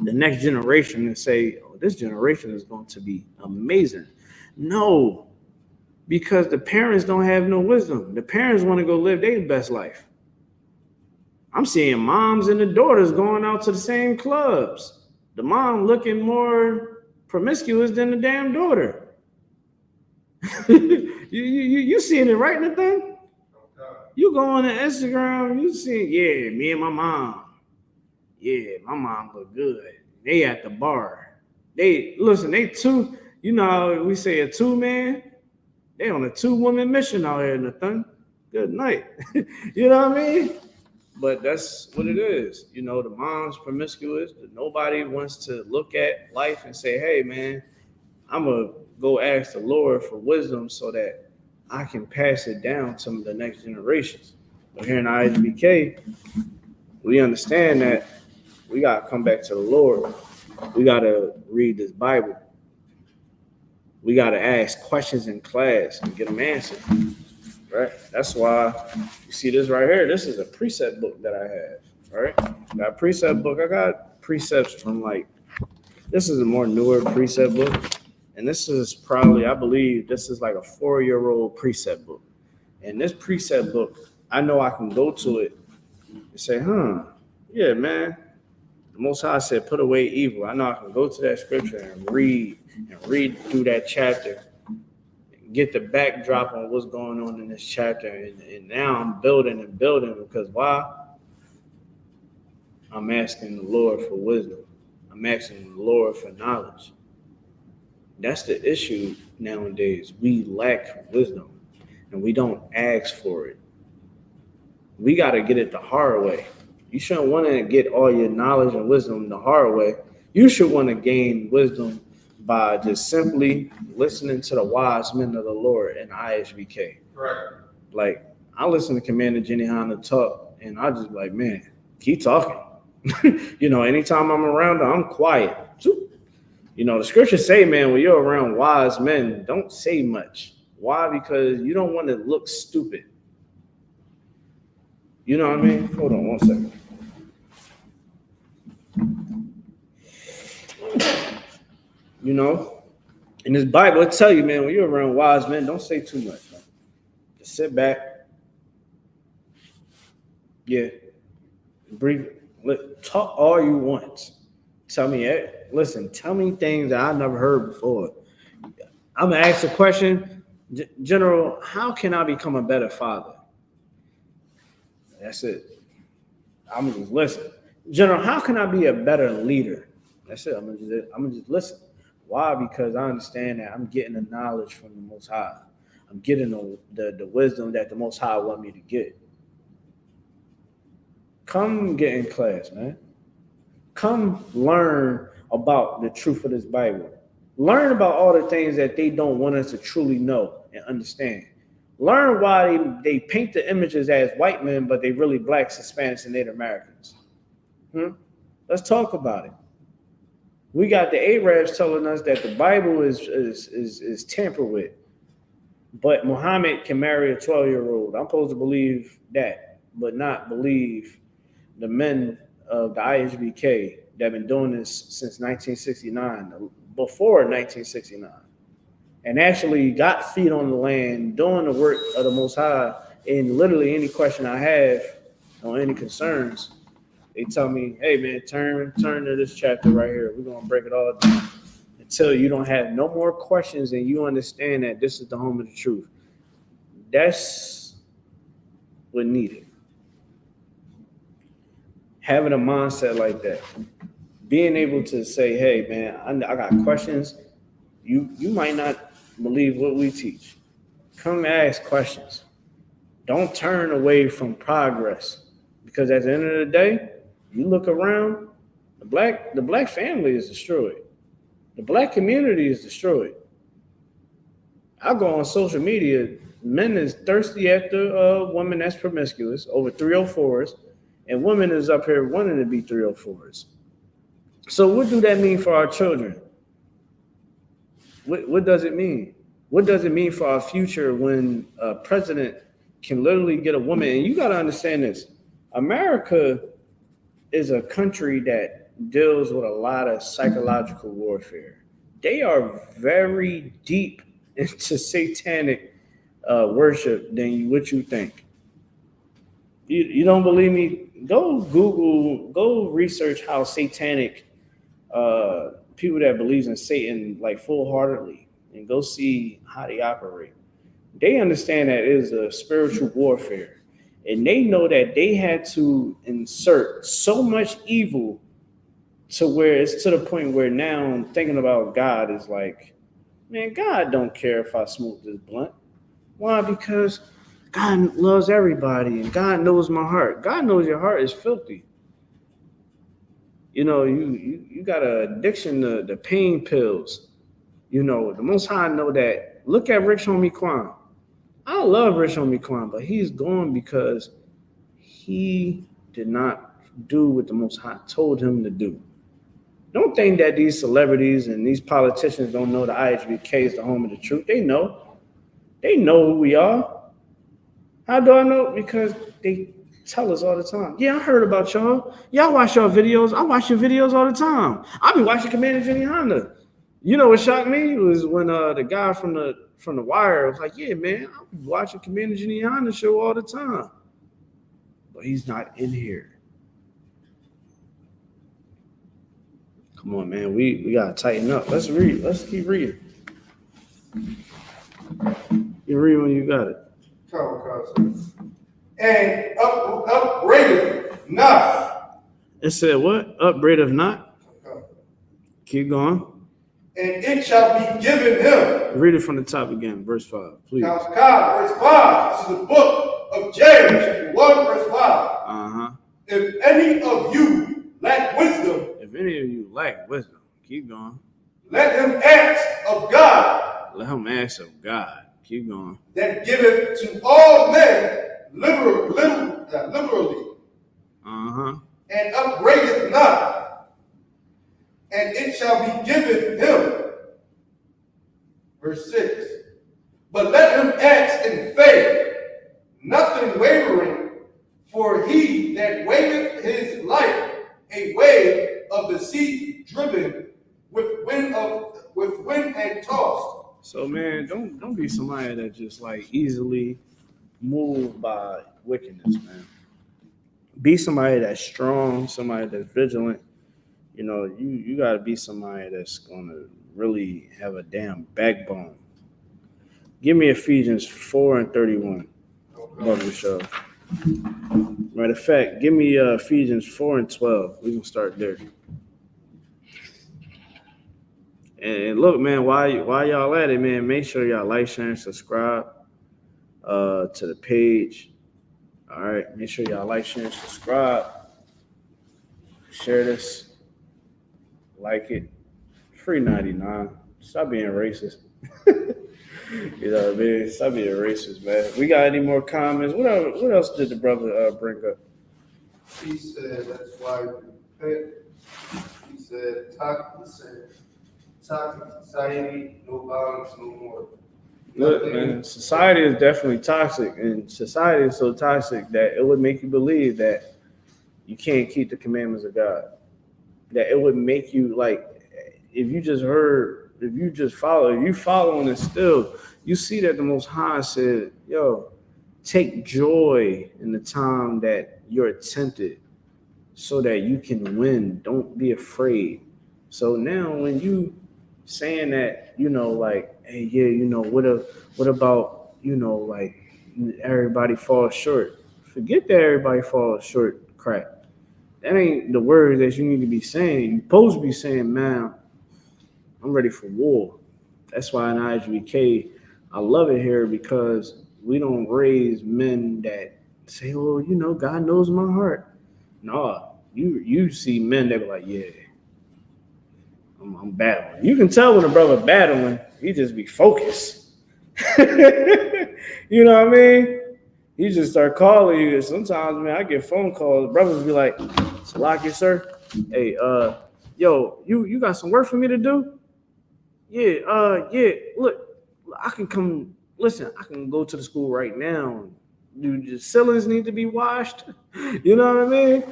the next generation and say, oh, this generation is going to be amazing. No, because the parents don't have no wisdom. The parents want to go live their best life. I'm seeing moms and the daughters going out to the same clubs. The mom looking more promiscuous than the damn daughter. you seeing it right in the thing? You go on Instagram, you see, yeah, me and my mom. Yeah, my mom look good. They at the bar. They two, you know, we say a 2-man. They on a 2-woman mission out here in the thing. Good night. You know what I mean? But that's what it is. You know, the mom's promiscuous. Nobody wants to look at life and say, hey, man, I'm going to go ask the Lord for wisdom so that I can pass it down to the next generations. But here in I.S.U.P.K, we understand that we got to come back to the Lord. We got to read this Bible. We got to ask questions in class and get them answered. Right? That's why you see this right here. This is a precept book that I have. Right? Got a precept book. I got precepts from this is a more newer precept book. And this is probably, I believe, this is like a 4-year-old precept book. And this precept book, I know I can go to it and say, yeah, man. The Most High said, put away evil. I know I can go to that scripture and read through that chapter, get the backdrop on what's going on in this chapter. And now I'm building because why? I'm asking the Lord for wisdom. I'm asking the Lord for knowledge. That's the issue nowadays. We lack wisdom and we don't ask for it. We got to get it the hard way. You shouldn't want to get all your knowledge and wisdom the hard way. You should want to gain wisdom by just simply listening to the wise men of the Lord in I.S.U.P.K. Right. Like, I listen to Commander GEN.YAHANNA talk, and I just like, man, keep talking. You know, anytime I'm around her, I'm quiet. You know, the scriptures say, man, when you're around wise men, don't say much. Why? Because you don't want to look stupid. You know what I mean? Hold on 1 second. You know, in this Bible, it tell you, man, when you're around wise men, don't say too much, man. Just sit back. Yeah. Breathe. Talk all you want. Tell me, listen, tell me things that I never heard before. I'm going to ask a question. General, how can I become a better father? That's it. I'm going to just listen. General, how can I be a better leader? That's it. I'm going to just listen. Why? Because I understand that I'm getting the knowledge from the Most High. I'm getting the wisdom that the Most High want me to get. Come get in class, man. Come learn about the truth of this Bible. Learn about all the things that they don't want us to truly know and understand. Learn why they paint the images as white men, but they really blacks, Hispanics, and Native Americans. Let's talk about it. We got the Arabs telling us that the Bible is tampered with, but Muhammad can marry a 12-year-old. I'm supposed to believe that, but not believe the men of the I.S.U.P.K that have been doing this since 1969, before 1969, and actually got feet on the land, doing the work of the Most High. And literally any question I have on any concerns, they tell me, hey, man, turn to this chapter right here. We're going to break it all down. until you don't have no more questions and you understand that this is the home of the truth. That's what needed. Having a mindset like that, being able to say, "Hey, man, I got questions. You might not believe what we teach. Come ask questions. Don't turn away from progress, because at the end of the day, you look around, the black family is destroyed. The black community is destroyed. I go on social media, men is thirsty after a woman that's promiscuous, over 304s, and women is up here wanting to be 304s. So what do that mean for our children? What does it mean? What does it mean for our future when a president can literally get a woman? And you got to understand this. America is a country that deals with a lot of psychological warfare. They are very deep into satanic worship than what you think. You don't believe me? Go Google, go research how satanic people that believes in Satan like full-heartedly, and go see how they operate. They understand that it is a spiritual warfare, and they know that they had to insert so much evil to where it's to the point where now thinking about God is like, man, God don't care if I smoke this blunt. Why? Because God loves everybody and God knows my heart. God knows your heart is filthy. You know, you got an addiction to the pain pills. You know, the Most High know that. Look at Rich Homie Quan. I love Rich Homie Quan, but he's gone because he did not do what the Most High told him to do. Don't think that these celebrities and these politicians don't know the I.S.U.P.K is the home of the truth. They know. They know who we are. How do I know? Because they tell us all the time. Yeah, I heard about y'all. Y'all watch your videos. I watch your videos all the time. I be watching Commander GEN.YAHANNA. You know what shocked me was when the guy from the Wire was like, "Yeah, man, I be watching Commander GEN.YAHANNA show all the time," but he's not in here. Come on, man. We gotta tighten up. Let's read. Let's keep reading. You read when you got it. And upbraideth not. It said what? Upbraideth not? Keep going. And it shall be given him. Read it from the top again, verse 5, please. Verse 5. This is the book of James, chapter 1, verse 5. Uh-huh. If any of you lack wisdom, keep going. Let him ask of God. Let him ask of God. Keep going. That giveth to all men liberally. Uh-huh. And upbraideth not. And it shall be given him. Verse 6. But let him ask in faith, nothing wavering, for he that waiveth his life a wave of the sea driven with wind and tossed. So man, don't be somebody that just like easily moved by wickedness, man. Be somebody that's strong, somebody that's vigilant. You know, you gotta be somebody that's gonna really have a damn backbone. Give me Ephesians 4:31. Love the show. Matter of fact, give me Ephesians 4:12. We can start there. And look, man, while y'all at it, man, make sure y'all like, share, and subscribe to the page. All right, make sure y'all like, share, and subscribe. Share this, like it. Free 99. Stop being racist. You know what I mean? Stop being racist, man. We got any more comments? What else did the brother bring up? He said that's why we repent. He said toxic society, no violence, no more. Look, man, society is definitely toxic, and society is so toxic that it would make you believe that you can't keep the commandments of God. That it would make you like, if you following it still, you see that the Most High said, yo, take joy in the time that you're tempted so that you can win. Don't be afraid. So now when you saying that, like, hey, yeah, what about, like, everybody falls short. Forget that everybody falls short crap. That ain't the word that you need to be saying. You're supposed to be saying, man, I'm ready for war. That's why in I.S.U.P.K, I love it here because we don't raise men that say, oh, God knows my heart. No, you see men that be like, yeah, I'm battling. You can tell when a brother battling, he just be focused. You know what I mean? He just start calling you. Sometimes, man, I get phone calls. Brothers be like, Salaki, sir. Hey, yo, you got some work for me to do? Yeah, look, I can come. Listen, I can go to the school right now. Do the ceilings need to be washed? You know what I mean?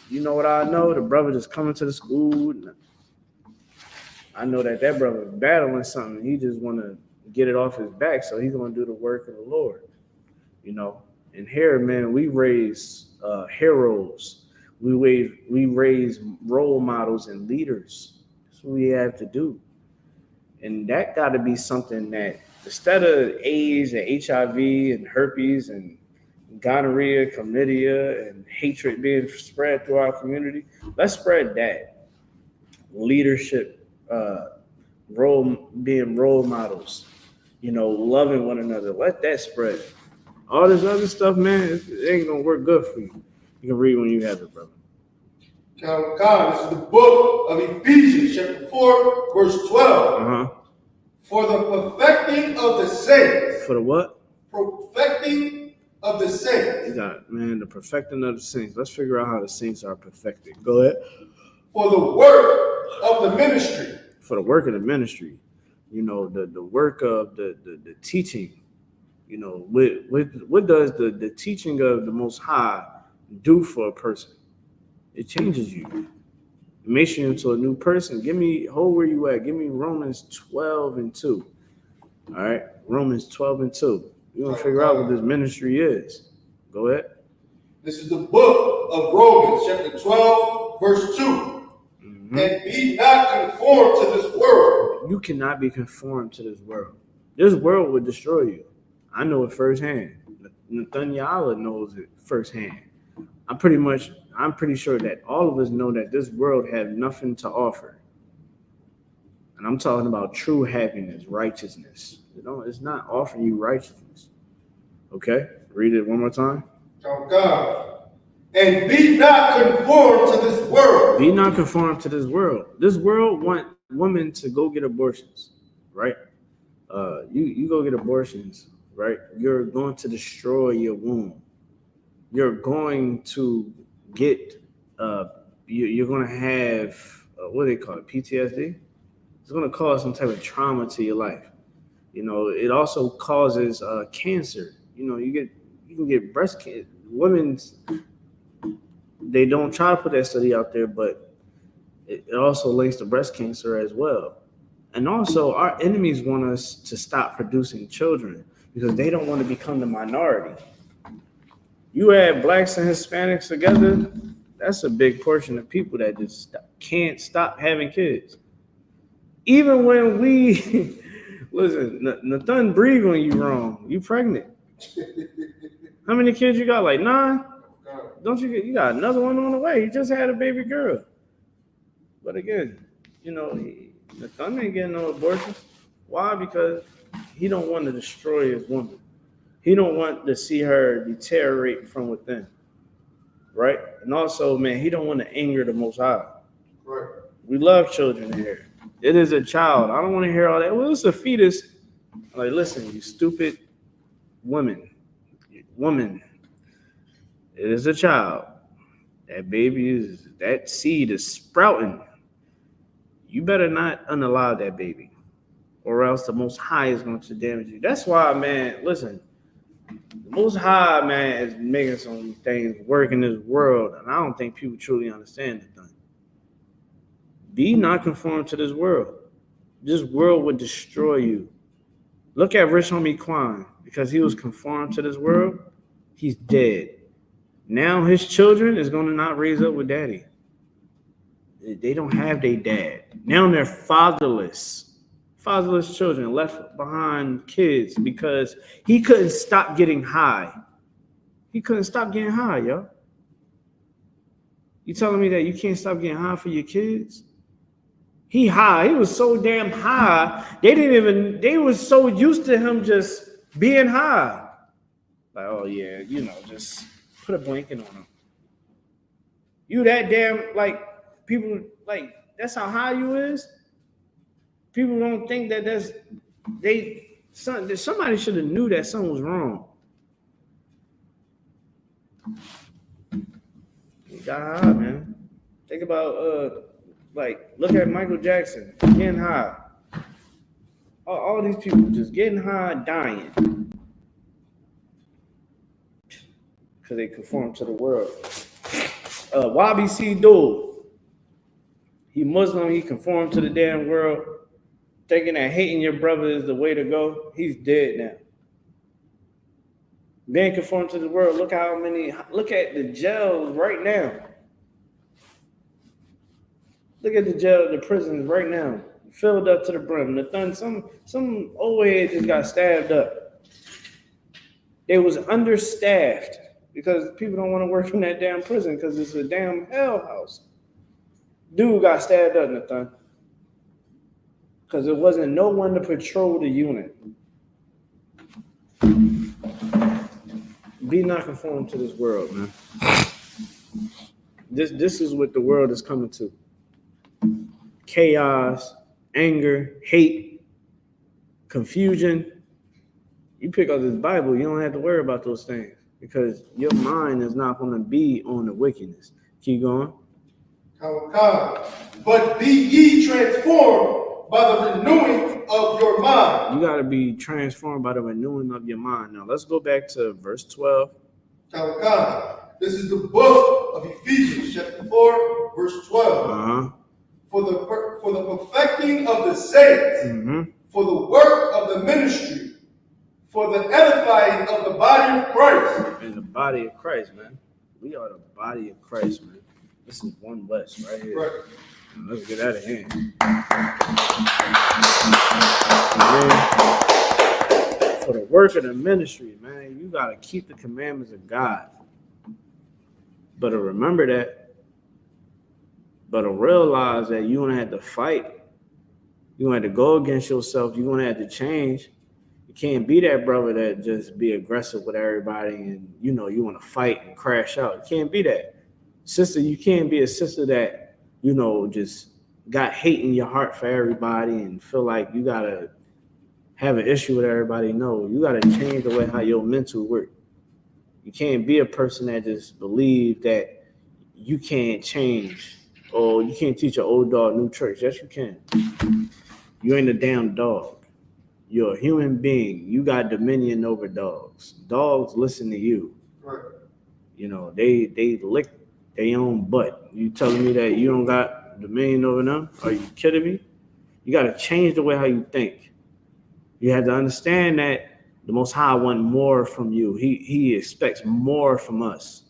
You know what I know? The brother just coming to the school. I know that brother battling something. He just want to get it off his back, so he's going to do the work of the Lord. And here, man, we raise heroes. We raise role models and leaders. That's what we have to do. And that got to be something that, instead of AIDS and HIV and herpes and gonorrhea, chlamydia, and hatred being spread through our community, let's spread that leadership, being role models, loving one another. Let that spread. All this other stuff, man, it ain't gonna work good for you. You can read when you have it, brother. God, this is the book of Ephesians, chapter 4, verse 12. For the perfecting of the saints. For the what? Perfecting of the saints. You got it, man, the perfecting of the saints. Let's figure out how the saints are perfected. Go ahead. For the work of the ministry. For the work of the ministry. The work of the teaching. What does the teaching of the Most High do for a person? It changes you. It makes you into a new person. Hold where you at. Give me Romans 12:2. All right, Romans 12:2. You're going to figure out what this ministry is. Go ahead. This is the book of Romans, chapter 12, verse 2. Mm-hmm. And be not conformed to this world. You cannot be conformed to this world. This world would destroy you. I know it firsthand. Nathaniel knows it firsthand. I'm pretty sure that all of us know that this world has nothing to offer. And I'm talking about true happiness, righteousness. It's not offering you righteousness. Okay? Read it one more time. Oh God. And be not conformed to this world. Be not conformed to this world. This world want women to go get abortions, right? You go get abortions, right? You're going to destroy your womb. You're going to get, you're going to have, what do they call it, PTSD? It's going to cause some type of trauma to your life. It also causes cancer. You can get breast cancer. Women's, they don't try to put that study out there, but it also links to breast cancer as well. And also, our enemies want us to stop producing children because they don't want to become the minority. You add blacks and Hispanics together, that's a big portion of people that just can't stop having kids. Even when we, listen, Nathan breathe on you wrong. You pregnant. How many kids you got? Like 9? Don't you got another one on the way? You just had a baby girl. But again, Nathan ain't getting no abortions. Why? Because he don't want to destroy his woman. He don't want to see her deteriorate from within, right? And also, man, he don't want to anger the Most High. Right. We love children here. It is a child. I don't want to hear all that. Well, it's a fetus. Like, listen, you stupid woman. It is a child. That seed is sprouting. You better not unallow that baby, or else the Most High is going to damage you. That's why, man, listen. The Most High, man, is making some things work in this world, and I don't think people truly understand it. Be not conformed to this world. This world would destroy you. Look at Rich Homie Quan. Because he was conformed to this world, he's dead. Now his children is going to not raise up with daddy. They don't have their dad. Now they're fatherless. Fatherless children left behind kids because he couldn't stop getting high. He couldn't stop getting high, yo. You telling me that you can't stop getting high for your kids? He high. He was so damn high. They was so used to him just being high. Like, oh yeah, just put a blanket on him. You that damn, like, people, like, that's how high you is? People don't think that somebody should have knew that something was wrong. He got high, man. Think about, look at Michael Jackson getting high. All these people just getting high, dying. Because they conform to the world. YBC dude. He Muslim, he conformed to the damn world. Thinking that hating your brother is the way to go. He's dead now. Being conformed to the world. Look at the jails right now. Look at the prisons right now. Filled up to the brim. Some old head just got stabbed up. They was understaffed because people don't want to work in that damn prison because it's a damn hell house. Dude got stabbed up, Nathan. Because there wasn't no one to patrol the unit. Be not conformed to this world, man. This is what the world is coming to. Chaos, anger, hate, confusion. You pick up this Bible, you don't have to worry about those things because your mind is not going to be on the wickedness. Keep going. But be ye transformed by the renewing of your mind. You got to be transformed by the renewing of your mind. Now, let's go back to verse 12. This is the book of Ephesians, chapter 4, verse 12. Uh-huh. For the perfecting of the saints, for the work of the ministry, for the edifying of the body of Christ. And the body of Christ, man. We are the body of Christ, man. This is one West right here. Right. Let's get out of hand. For the work of the ministry, man, you got to keep the commandments of God. But to remember that, but to realize that you're going to have to fight. You're going to have to go against yourself. You're going to have to change. You can't be that brother that just be aggressive with everybody and, you want to fight and crash out. You can't be that. Sister, you can't be a sister that, just got hate in your heart for everybody and feel like you got to have an issue with everybody. No, you got to change the way how your mental work. You can't be a person that just believe that you can't change or you can't teach an old dog new tricks. Yes, you can. You ain't a damn dog. You're a human being. You got dominion over dogs. Dogs listen to you. Right. They lick their own butt. You telling me that you don't got dominion over them? Are you kidding me? You got to change the way how you think. You have to understand that the Most High wants more from you. He expects more from us.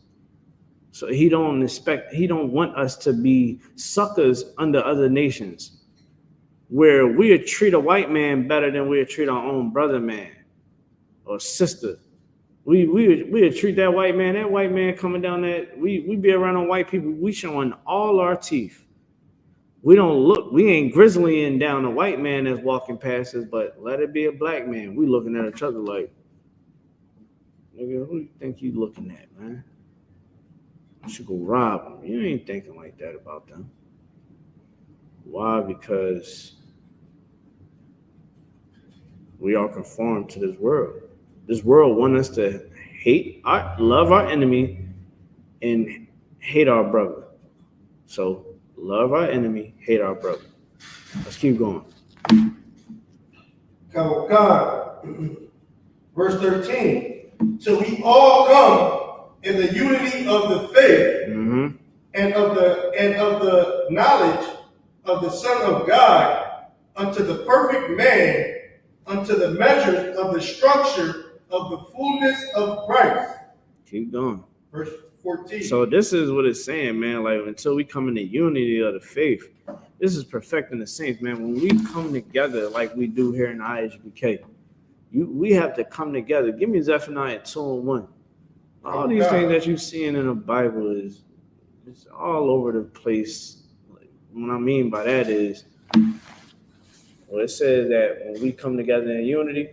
So he don't want us to be suckers under other nations where we treat a white man better than we treat our own brother man or sister. We treat that white man coming down that, we be around on white people, we showing all our teeth. We ain't grizzlying down a white man that's walking past us, but let it be a black man. We looking at each other like, nigga, who you think you looking at, man? I should go rob them. You ain't thinking like that about them. Why? Because we are conformed to this world. This world wants us to love our enemy and hate our brother. So love our enemy, hate our brother. Let's keep going. Verse 13. Till we all come in the unity of the faith and of the knowledge of the Son of God unto the perfect man, unto the measure of the structure of the fullness of Christ. Keep going. Verse 14. So this is what it's saying, man. Like until we come in the unity of the faith, this is perfecting the saints, man. When we come together like we do here in ISUPK, we have to come together. Give me Zephaniah 2:1. All these things that you're seeing in the Bible is it's all over the place. Like, what I mean by that is, well, it says that when we come together in unity,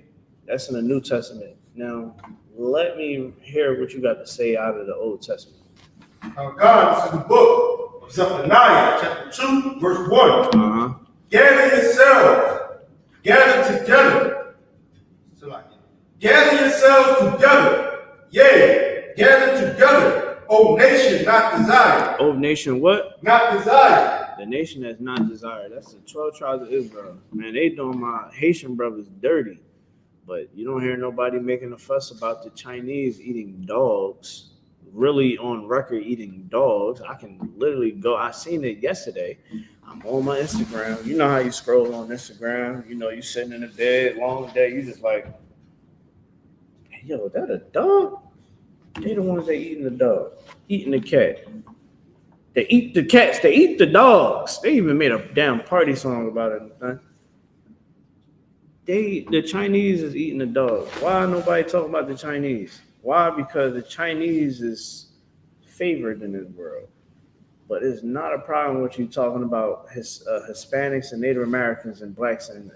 that's in the New Testament. Now, let me hear what you got to say out of the Old Testament. God, this is the book of Zephaniah, chapter 2, verse 1. Gather yourselves, gather together. Gather yourselves together, yea, gather together, O nation not desired. O nation what? Not desired. The nation that's not desired. That's the 12 tribes of Israel. Man, they doing my Haitian brothers dirty. But you don't hear nobody making a fuss about the Chinese eating dogs, really on record eating dogs. I can literally go. I seen it yesterday. I'm on my Instagram. You know how you scroll on Instagram. You know, you sitting in the bed, long day. You just like, yo, that a dog? They the ones that eating the dog, eating the cat. They eat the cats. They eat the dogs. They even made a damn party song about it. Huh? The Chinese is eating the dog. Why nobody talking about the Chinese? Why? Because the Chinese is favored in this world. But it's not a problem with you talking about Hispanics and Native Americans and blacks and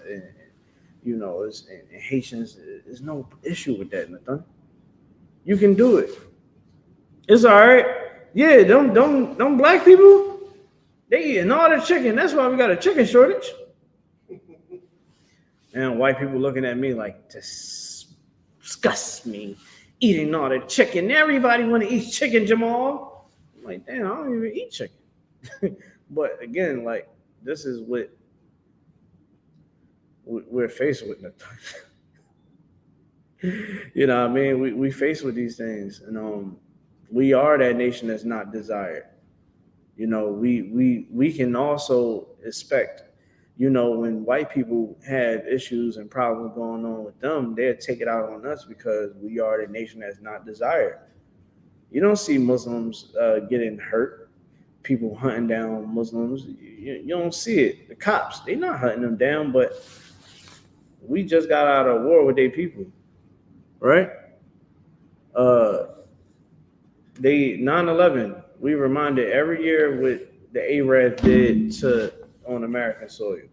you know, and Haitians. There's no issue with that, Nathan. You can do it. It's all right. Yeah, don't black people, they eating all the chicken. That's why we got a chicken shortage. And white people looking at me like, disgust me, eating all the chicken. Everybody want to eat chicken, Jamal. I'm like, damn, I don't even eat chicken. But again, like, this is what we're faced with. You know what I mean? We faced with these things. And we are that nation that's not desired. You know, we can also expect, you know, when white people had issues and problems going on with them, they'd take it out on us because we are the nation that's not desired. You don't see Muslims getting hurt, people hunting down Muslims. You don't see it. The cops, they're not hunting them down, but we just got out of war with their people, right? 9/11, we reminded every year what the Arabs did on American soil.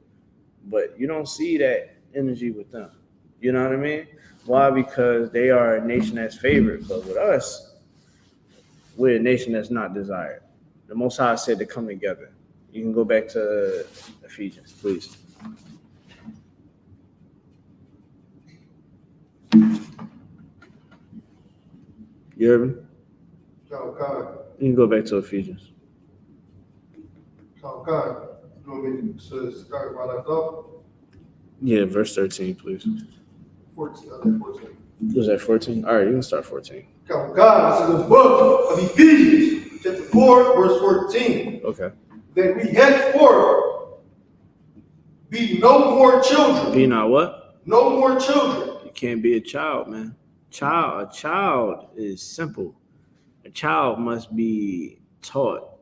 But you don't see that energy with them. You know what I mean? Why? Because they are a nation that's favored. But with us, we're a nation that's not desired. The Most High said to come together. You can go back to Ephesians, please. You hear me? You can go back to Ephesians. Okay. You want me to start where I left off? Yeah, verse 13, please. 14. Was that 14? All right, you can start 14. God, this is the book of Ephesians, chapter 4, verse 14. Okay. That we henceforth be no more children. Be not what? No more children. You can't be a child, man. A child is simple. A child must be taught,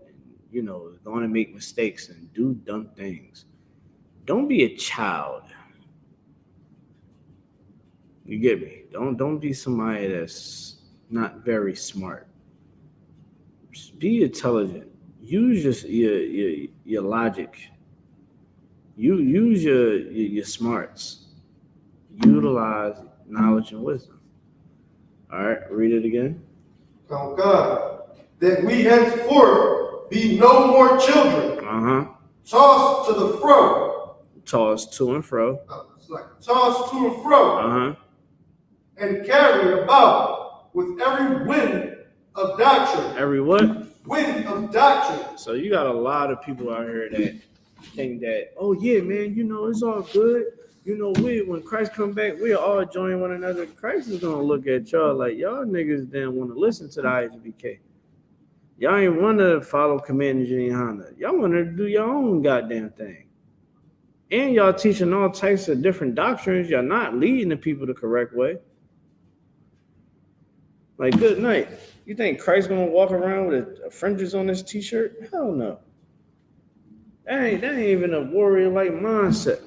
you know, going to make mistakes and do dumb things. Don't be a child. You get me? Don't be somebody that's not very smart. Just be intelligent. Use your logic. You use your smarts. Utilize knowledge and wisdom. All right, read it again. God, that we henceforth be no more children. Tossed to the fro. Tossed to and fro. It's like tossed to and fro. And carried about with every wind of doctrine. Every what? Wind of doctrine. So you got a lot of people out here that think that, oh yeah, man, you know, it's all good. You know, when Christ come back, we'll all join one another. Christ is gonna look at y'all like y'all niggas didn't want to listen to the I.S.U.P.K. Y'all ain't want to follow Commander GEN.YAHANNA. Y'all want to do your own goddamn thing. And y'all teaching all types of different doctrines. Y'all not leading the people the correct way. Like, good night. You think Christ's gonna walk around with fringes on his t-shirt? Hell no. That ain't even a warrior-like mindset.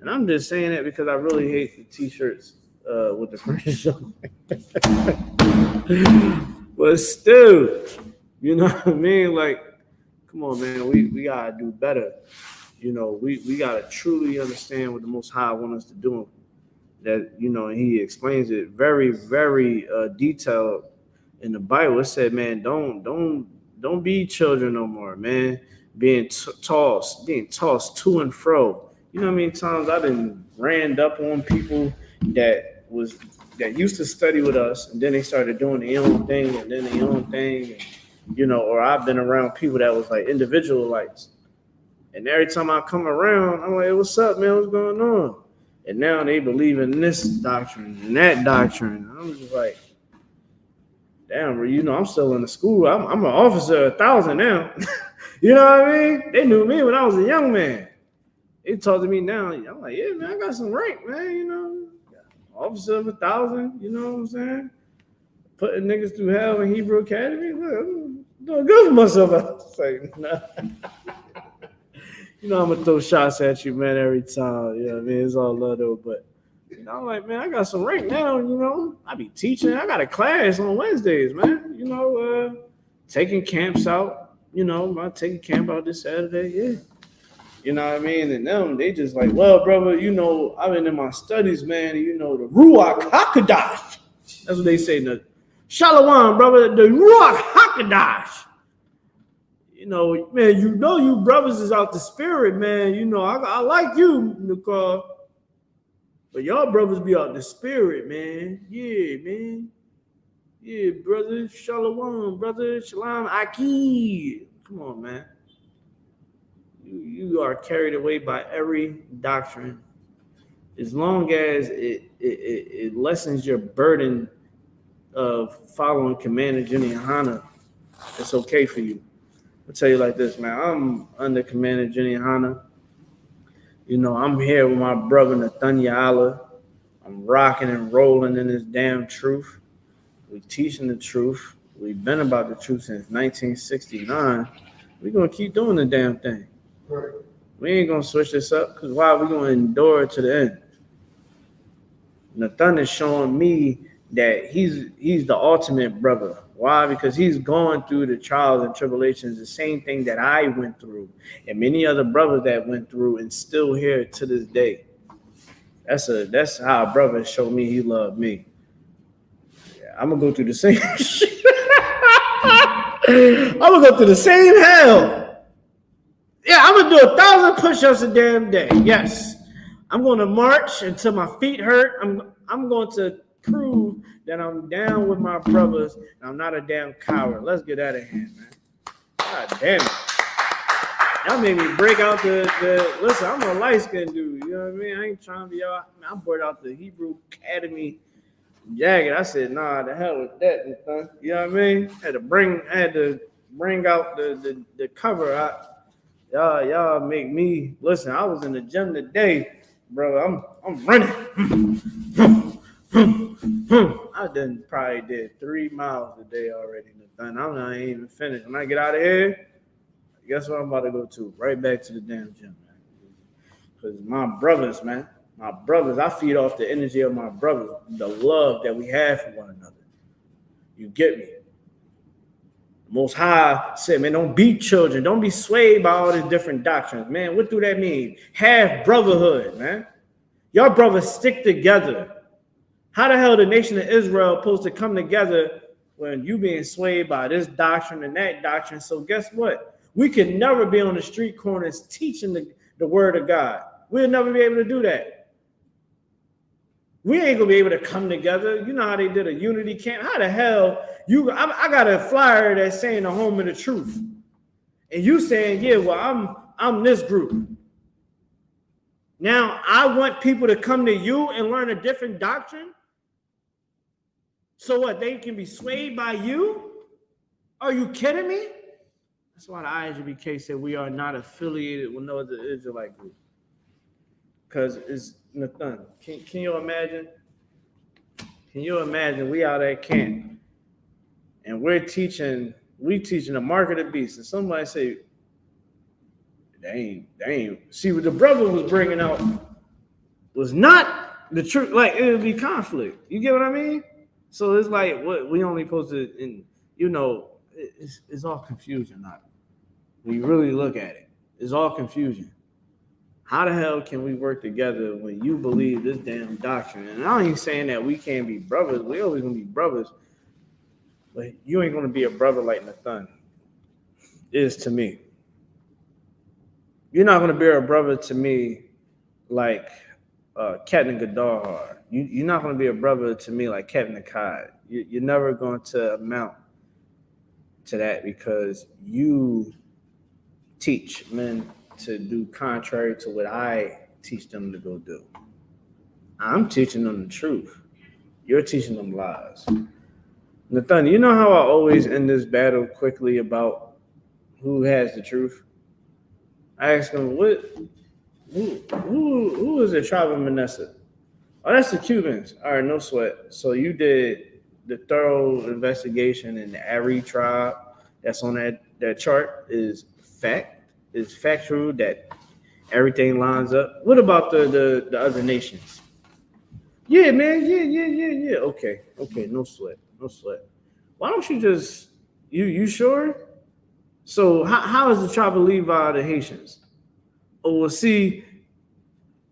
And I'm just saying that because I really hate the t-shirts with the fringes on. But still, you know what I mean? Like, come on, man. We gotta do better. You know, we gotta truly understand what the Most High wants us to do. That, you know, he explains it very, very detailed in the Bible. It said, man, don't be children no more, man. Being tossed to and fro. You know how many times I've been ran up on people that used to study with us, and then they started doing their own thing, and then their own thing, and, you know, or I've been around people that was like individualites. And every time I come around, I'm like, hey, what's up, man? What's going on? And now they believe in this doctrine and that doctrine. I'm just like, damn, bro, you know, I'm still in the school. I'm an officer of 1,000 now. You know what I mean? They knew me when I was a young man. They talk to me now. I'm like, yeah, man, I got some rank, man. You know, officer of 1,000. You know what I'm saying? Putting niggas through hell in Hebrew Academy. Look, I'm doing good for myself. I was like, nah. You know, I'm gonna throw shots at you, man, every time. You know what I mean? It's all love though, but you know, I'm like, man, I got some rank now, you know. I be teaching. I got a class on Wednesdays, man. You know, taking camps out, you know, I take a camp out this Saturday, yeah. You know what I mean? And them, they just like, well, brother, you know, I've been in my studies, man, you know, the Ruach HaKodesh. That's what they say. The Shalom, brother, the Ruach HaKodesh. You know, man, you brothers is out the spirit, man. You know, I like you, Nicole. But y'all brothers be out the spirit, man. Yeah, man. Yeah, brother. Shalom, brother. Shalom, Aki. Come on, man. You are carried away by every doctrine. As long as it lessens your burden of following Commander GEN.YAHANNA, it's okay for you. I'll tell you like this, man. I'm under Commander GEN.YAHANNA. You know, I'm here with my brother Nathaniel. I'm rocking and rolling in this damn truth. We teaching the truth. We've been about the truth since 1969. We're going to keep doing the damn thing. Right. We ain't going to switch this up because why? We're going to endure it to the end. Nathan is showing me that he's the ultimate brother. Why? Because he's going through the trials and tribulations, the same thing that I went through, and many other brothers that went through, and still here to this day. That's how a brother showed me he loved me. Yeah, I'm gonna go through the same shit. I'm gonna go through the same hell. Yeah, I'm gonna do 1,000 push-ups a damn day. Yes, I'm gonna march until my feet hurt. I'm going to prove that I'm down with my brothers and I'm not a damn coward. Let's get out of hand, man. God damn it. Y'all made me break out the listen, I'm a light-skinned dude, you know what I mean? I ain't trying to be y'all. I brought out the Hebrew Academy jacket. I said, nah, the hell with that, you know what I mean? I had to bring out the cover out. Y'all make me listen. I was in the gym today, bro. I'm running. I probably did 3 miles a day already. I'm not even finished. When I get out of here, guess what I'm about to go to? Right back to the damn gym, man. Because my brothers, man, I feed off the energy of my brothers, the love that we have for one another. You get me? The Most High said, man, don't beat children. Don't be swayed by all these different doctrines. Man, what do that mean? Have brotherhood, man. Y'all brothers stick together. How the hell the nation of Israel supposed to come together when you being swayed by this doctrine and that doctrine? So guess what? We can never be on the street corners teaching the word of God. We'll never be able to do that. We ain't gonna be able to come together. You know how they did a unity camp? How the hell I got a flyer that's saying the home of the truth. And you saying, yeah, well, I'm this group. Now I want people to come to you and learn a different doctrine. So what? They can be swayed by you? Are you kidding me? That's why the I.S.U.P.K said we are not affiliated with no other Israelite group. Because it's nothing. Can you imagine? Can you imagine we out at camp and we teaching the mark of the beast. And somebody say, they ain't. See, what the brother was bringing out was not the truth. Like, it would be conflict. You get what I mean? So it's like, what we only supposed to, and it's all confusion. Not when you really look at it, it's all confusion. How the hell can we work together when you believe this damn doctrine? And I ain't saying that we can't be brothers. We always gonna be brothers, but you ain't gonna be a brother like Nathan is to me. You're not gonna be a brother to me like Captain Gadar. You're not gonna be a brother to me like Captain Akkad. You're never going to amount to that because you teach men to do contrary to what I teach them to go do. I'm teaching them the truth. You're teaching them lies. Nathan, you know how I always end this battle quickly about who has the truth? I ask them, who is the tribe of Manasseh? Oh, that's the Cubans. All right, no sweat. So you did the thorough investigation in the Ari tribe that's on that chart is factual that everything lines up. What about the other nations? Yeah, man. Yeah. Okay. No sweat. Why don't you just you sure? So how is the tribe of Levi the Haitians? Oh, well, see,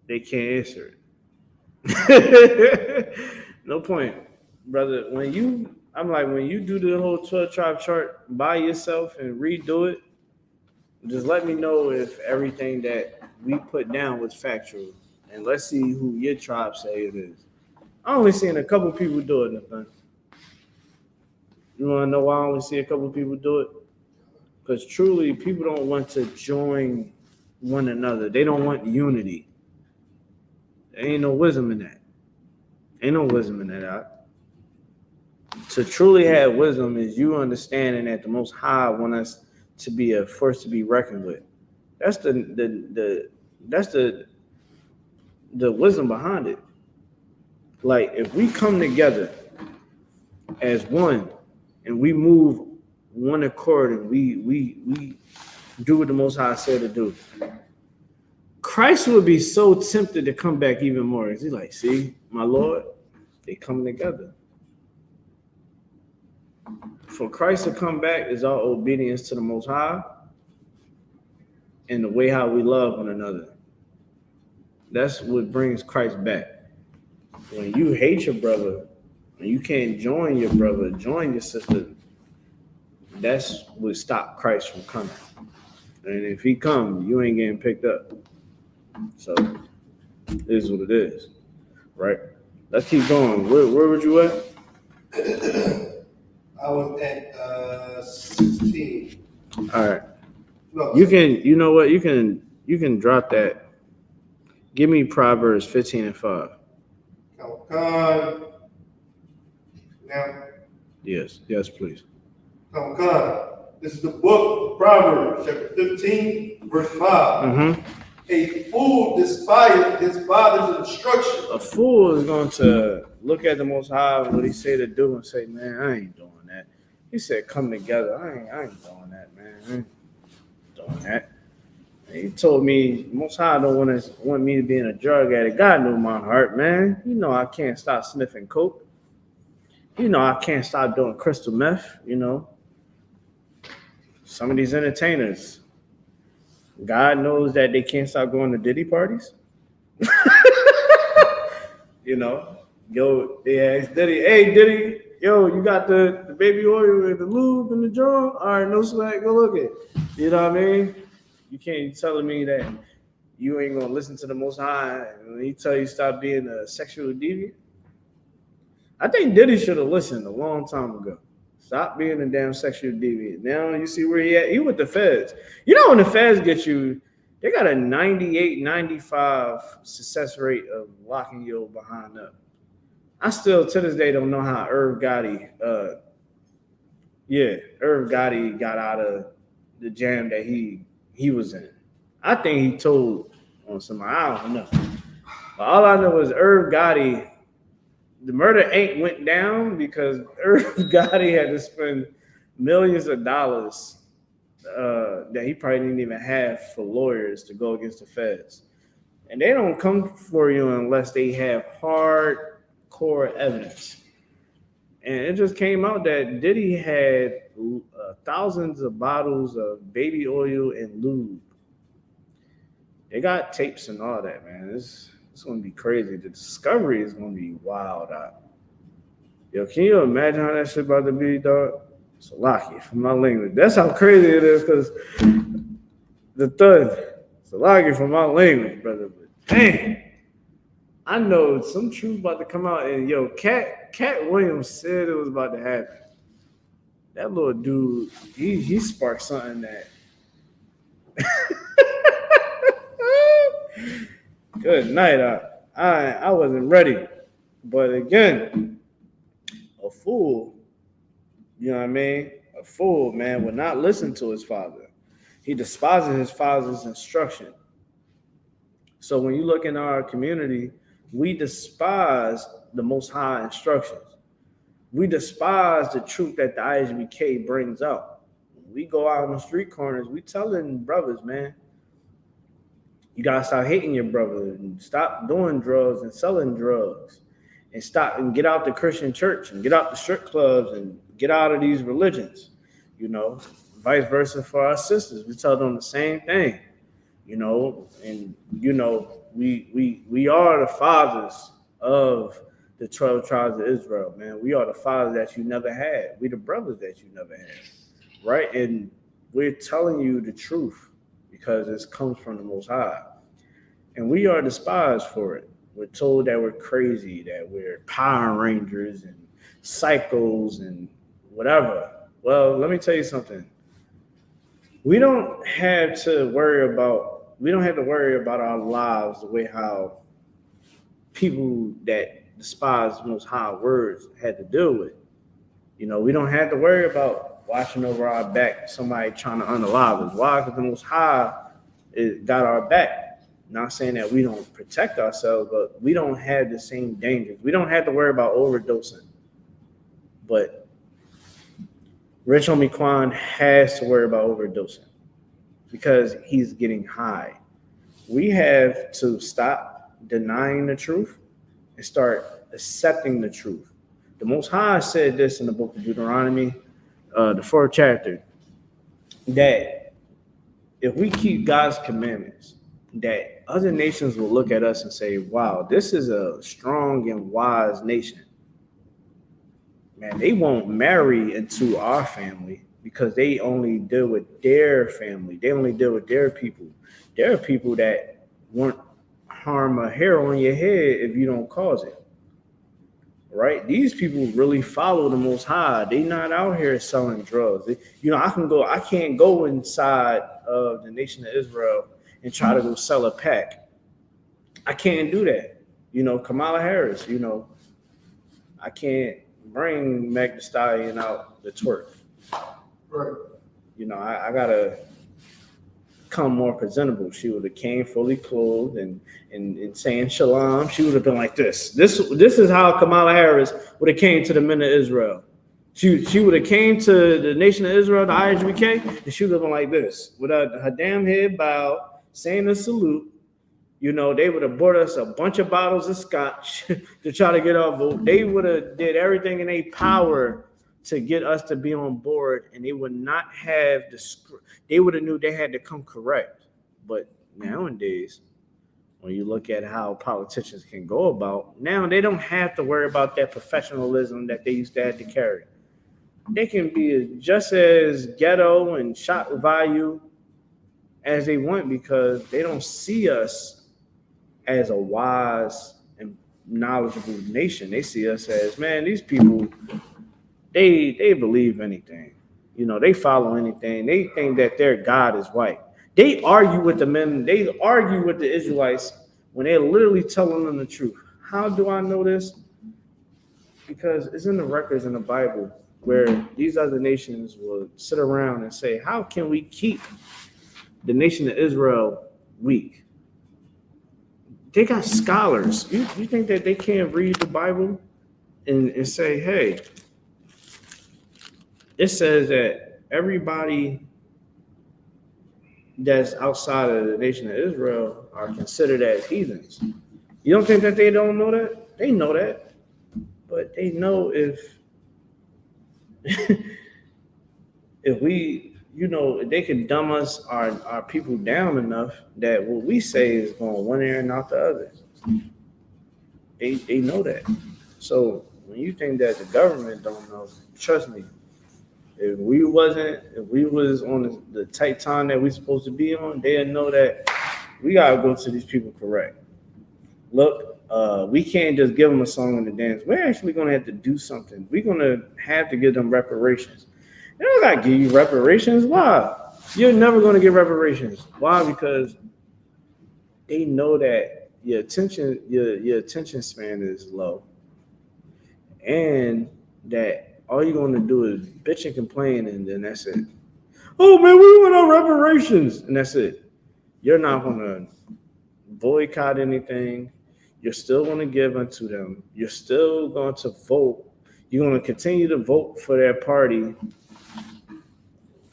they can't answer it. No point, brother. When you do the whole 12 tribe chart by yourself and redo it, just let me know if everything that we put down was factual, and let's see who your tribe say it is. I only seen a couple people do it, Nathan. You want to know why I only see a couple people do it? Because truly, people don't want to join one another. They don't want unity. There ain't no wisdom in that. To truly have wisdom is you understanding that the Most High want us to be a force to be reckoned with. That's the wisdom behind it. Like, if we come together as one and we move one accord and we do what the Most High said to do, Christ would be so tempted to come back even more. He's like, see, my Lord, they come together. For Christ to come back is our obedience to the Most High and the way how we love one another. That's what brings Christ back. When you hate your brother, when you can't join your brother, join your sister, that's what stop Christ from coming. And if he comes, you ain't getting picked up. So it is what it is, right? Let's keep going. Where would you at? I was at 16. All right. No, You know what? You can drop that. Give me Proverbs 15:5. God. Now, Yes, please. God. This is the book of Proverbs, chapter 15, verse 5. Mm-hmm. A fool despises his father's instruction. A fool is going to look at the Most High and what he say to do and say, man, I ain't doing that. He said, come together. I ain't doing that, man. I ain't doing that. And he told me, Most High don't want me to be in a drug addict. God knew my heart, man. You know I can't stop sniffing coke. You know I can't stop doing crystal meth, you know. Some of these entertainers, God knows that they can't stop going to Diddy parties. You know, yo, they asked Diddy, hey, Diddy, yo, you got the baby oil and the lube in the jar? All right, no sweat, go look at it. You know what I mean? You can't tell me that you ain't going to listen to the Most High when he tell you stop being a sexual deviant. I think Diddy should have listened a long time ago. Stop being a damn sexual deviant. Now you see where he at. He with the feds. You know when the feds get you, they got a 98, 95 success rate of locking you behind up. I still, to this day, don't know how Irv Gotti got out of the jam that he was in. I think he told on somebody. I don't know. But all I know is Irv Gotti the murder ain't went down because Irv Gotti had to spend millions of dollars that he probably didn't even have for lawyers to go against the feds. And they don't come for you unless they have hardcore evidence. And it just came out that Diddy had thousands of bottles of baby oil and lube. They got tapes and all that, man. It's going to be crazy. The discovery is going to be wild out. Yo, can you imagine how that shit about to be, dog? It's lucky for my language. That's how crazy it is, because the thud. It's lucky for my language, brother. But dang, I know some truth about to come out. And yo, Cat Williams said it was about to happen. That little dude, he sparked something that. Good night. I wasn't ready, but again, a fool. You know what I mean? A fool, man, would not listen to his father. He despises his father's instruction. So when you look in our community, we despise the Most High instructions. We despise the truth that the I.S.U.P.K brings out. We go out on the street corners, we telling brothers, man, you gotta stop hating your brother and stop doing drugs and selling drugs and stop and get out the Christian church and get out the strip clubs and get out of these religions, you know, vice versa for our sisters. We tell them the same thing, you know, and, you know, we are the fathers of the 12 tribes of Israel, man. We are the fathers that you never had. We the brothers that you never had, right? And we're telling you the truth because it comes from the Most High. And we are despised for it. We're told that we're crazy, that we're Power Rangers and psychos and whatever. Well, let me tell you something. We don't have to worry about our lives the way how people that despise the Most High words had to deal with. You know, we don't have to worry about watching over our back, somebody trying to unalive us. Why? Because the Most High got our back. Not saying that we don't protect ourselves, but we don't have the same dangers. We don't have to worry about overdosing. But Rich Homie Quan has to worry about overdosing because he's getting high. We have to stop denying the truth and start accepting the truth. The Most High said this in the book of Deuteronomy, the 4th chapter, that if we keep God's commandments, that other nations will look at us and say, wow, this is a strong and wise nation. Man, they won't marry into our family because they only deal with their family. They only deal with their people. There are people that won't harm a hair on your head if you don't cause it. Right? These people really follow the Most High. They not out here selling drugs. I can't go inside of the nation of Israel and try to go sell a pack. I can't do that. You know, Kamala Harris, you know, I can't bring Meg Thee Stallion out the twerk. Right. You know, I gotta come more presentable. She would have came fully clothed and saying shalom. She would have been like this. This is how Kamala Harris would have came to the men of Israel. She would have came to the nation of Israel, the I.S.U.P.K, and she would have been like this, with her damn head bowed, saying a salute. You know, they would have bought us a bunch of bottles of scotch to try to get our vote. They would have did everything in their power to get us to be on board, and they would not have they would have knew they had to come correct. But nowadays, when you look at how politicians can go about, now they don't have to worry about that professionalism that they used to have to carry. They can be just as ghetto and shock value as they want because they don't see us as a wise and knowledgeable nation. They see us as, man, these people, they believe anything. You know, they follow anything. They think that their God is white. They argue with the men. They argue with the Israelites when they're literally telling them the truth. How do I know this? Because it's in the records in the Bible where these other nations will sit around and say, how can we keep the nation of Israel weak? They got scholars. You think that they can't read the Bible and say, hey, it says that everybody that's outside of the nation of Israel are considered as heathens. You don't think that they don't know that? They know that. But they know if if we, they can dumb us, our people down enough that what we say is going one ear and out the other. They know that. So when you think that the government don't know, trust me, if we was on the tight time that we supposed to be on, they'll know that we gotta go to these people correct. Look, we can't just give them a song and a dance. We're actually gonna have to do something. We're gonna have to give them reparations. They don't gotta give you reparations. Why? You're never gonna get reparations. Why? Because they know that your attention span is low, and that all you're gonna do is bitch and complain, and then that's it. Oh man, we want our reparations, and that's it. You're not gonna boycott anything. You're still gonna give unto them. You're still going to vote. You're gonna continue to vote for their party.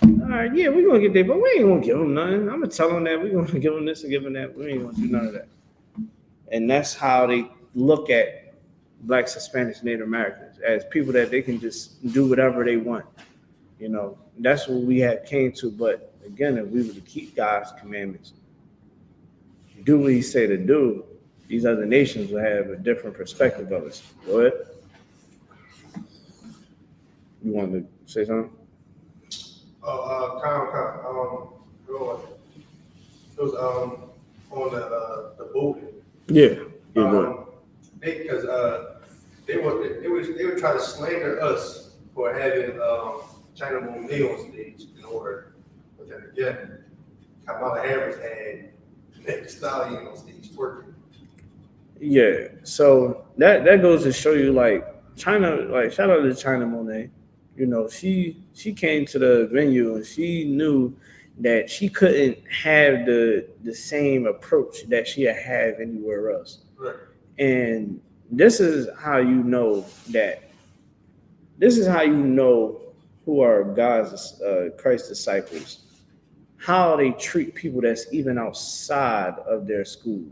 All right, yeah, we're gonna get there, but we ain't gonna give them nothing. I'm gonna tell them that we're gonna give them this and give them that. We ain't gonna do none of that. And that's how they look at Blacks, Hispanics, Native Americans as people that they can just do whatever they want. That's what we had came to. But again, if we were to keep God's commandments, do what He say to do, these other nations will have a different perspective of us. Go ahead. You wanted to say something? It was on the voting. Yeah. Good. Because they were trying to slander us for having China Monet on stage in order, but then again, Kamala Harris had Meg Thee Stallion on stage twerking. Yeah. So that goes to show you, like, China, like, shout out to China Monet. She came to the venue and she knew that she couldn't have the same approach that she have anywhere else. Right. And this is how you know who are God's Christ disciples. How they treat people that's even outside of their school.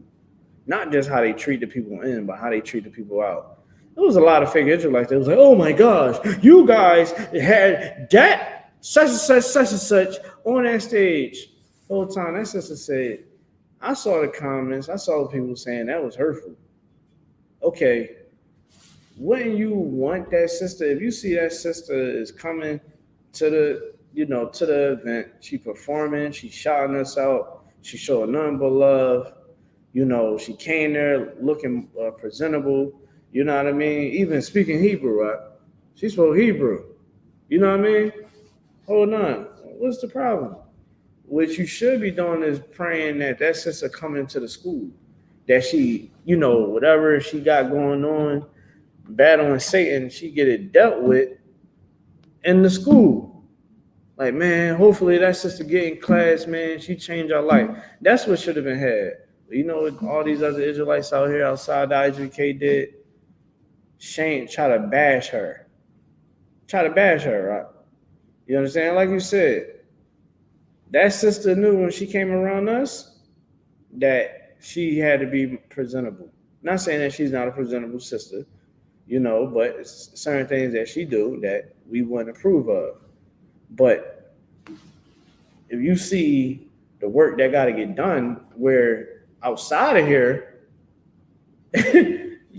Not just how they treat the people in, but how they treat the people out. There was a lot of fake Israelites that was like, oh my gosh, you guys had that such and such on that stage. The whole time that sister said, I saw the comments, I saw people saying that was hurtful. Okay, wouldn't you want that sister, if you see that sister is coming to the event, she performing, she shouting us out, she showing nothing but love, she came there looking presentable, you know what I mean? Even speaking Hebrew, right? She spoke Hebrew. You know what I mean? Hold on. What's the problem? What you should be doing is praying that sister come into the school, that she, whatever she got going on, battling Satan, she get it dealt with in the school. Like, man, hopefully that sister get in class, man, she changed our life. That's what should have been had. What all these other Israelites out here outside the I.S.U.P.K did? Shane try to bash her, right? You understand? Like you said, that sister knew when she came around us that she had to be presentable. Not saying that she's not a presentable sister, but it's certain things that she do that we wouldn't approve of. But if you see the work that got to get done, where outside of here,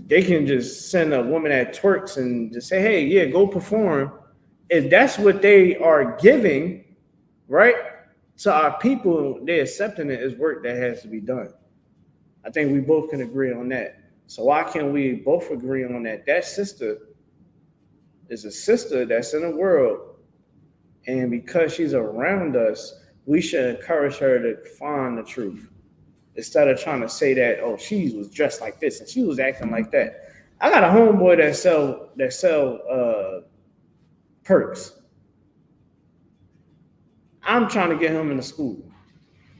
they can just send a woman that twerks and just say, hey, yeah, go perform. If that's what they are giving, right, to our people, they're accepting it as work that has to be done. I think we both can agree on that. So why can't we both agree on that? That sister is a sister that's in the world, and because she's around us, we should encourage her to find the truth. Instead of trying to say that, oh, she was dressed like this and she was acting like that. I got a homeboy that sell perks. I'm trying to get him into school.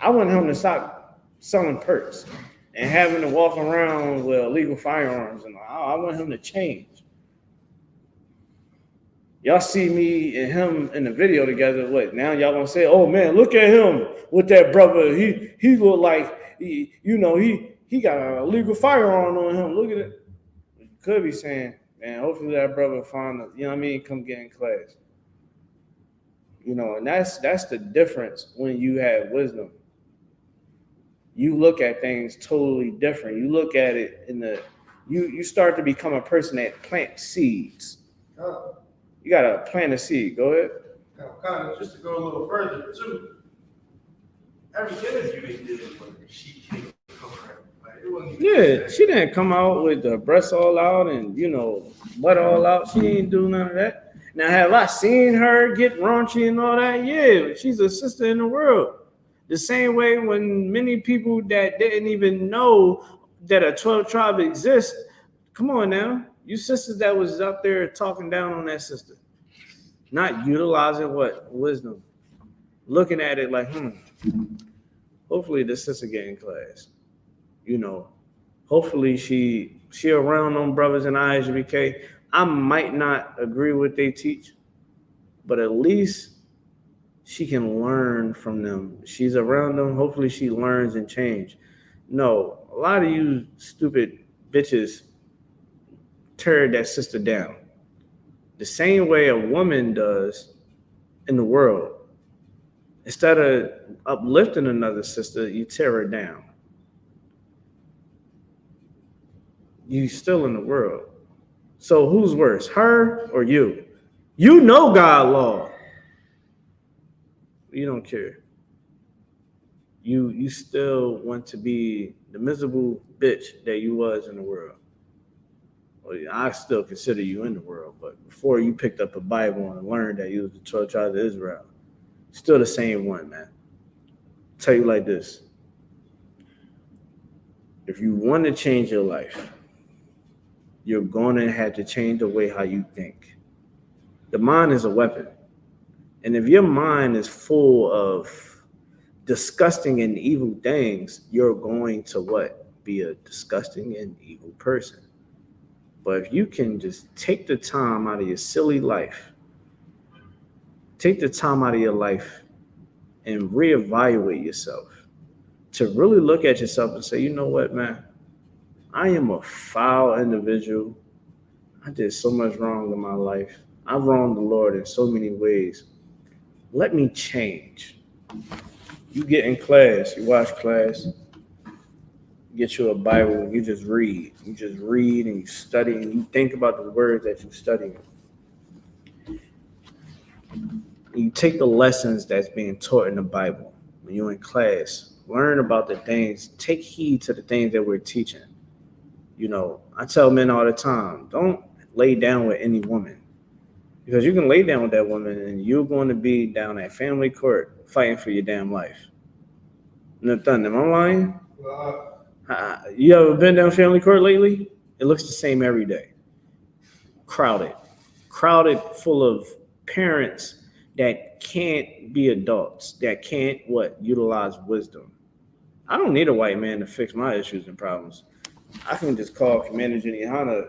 I want him to stop selling perks and having to walk around with illegal firearms, and I want him to change. Y'all see me and him in the video together. What now? Y'all gonna say, "Oh man, look at him with that brother. He look like he got a illegal firearm on him. Look at it." You could be saying, "Man, hopefully that brother find come get in class." And that's the difference when you have wisdom. You look at things totally different. You look at it you start to become a person that plants seeds. You gotta plant a seed. Go ahead. Kind of just to go a little further too. Every interview they did, she came She didn't come out with the breasts all out and butt all out. She ain't do none of that. Now, have I seen her get raunchy and all that? Yeah, she's a sister in the world. The same way when many people that didn't even know that a 12 tribe exists, come on now, you sisters that was out there talking down on that sister, not utilizing what? Wisdom. Looking at it like, hopefully this sister get in class. Hopefully she around them brothers in I.S.U.P.K. I might not agree with they teach, but at least she can learn from them. She's around them. Hopefully she learns and change. No, a lot of you stupid bitches tear that sister down. The same way a woman does in the world. Instead of uplifting another sister, you tear her down. You still in the world. So who's worse, her or you? You know God law. You don't care. You still want to be the miserable bitch that you was in the world. Well, I still consider you in the world, but before you picked up a Bible and learned that you was the 12 tribes of Israel, still the same one, man. I'll tell you like this. If you want to change your life, you're going to have to change the way how you think. The mind is a weapon. And if your mind is full of disgusting and evil things, you're going to what? Be a disgusting and evil person. But if you can just take the time out of your silly life, take the time out of your life and reevaluate yourself, to really look at yourself and say, you know what, man? I am a foul individual. I did so much wrong in my life. I've wronged the Lord in so many ways. Let me change. You get in class, you watch class, you get you a Bible, and you just read. You just read and you study and you think about the words that you're studying. You take the lessons that's being taught in the Bible. When you're in class, learn about the things, take heed to the things that we're teaching. I tell men all the time, don't lay down with any woman, because you can lay down with that woman and you're going to be down at family court fighting for your damn life. Nothing. Am I lying? You ever been down family court lately? It looks the same every day. Crowded full of parents that can't be adults, that can't utilize wisdom. I don't need a white man to fix my issues and problems. I can just call Commander GEN.YAHANNA,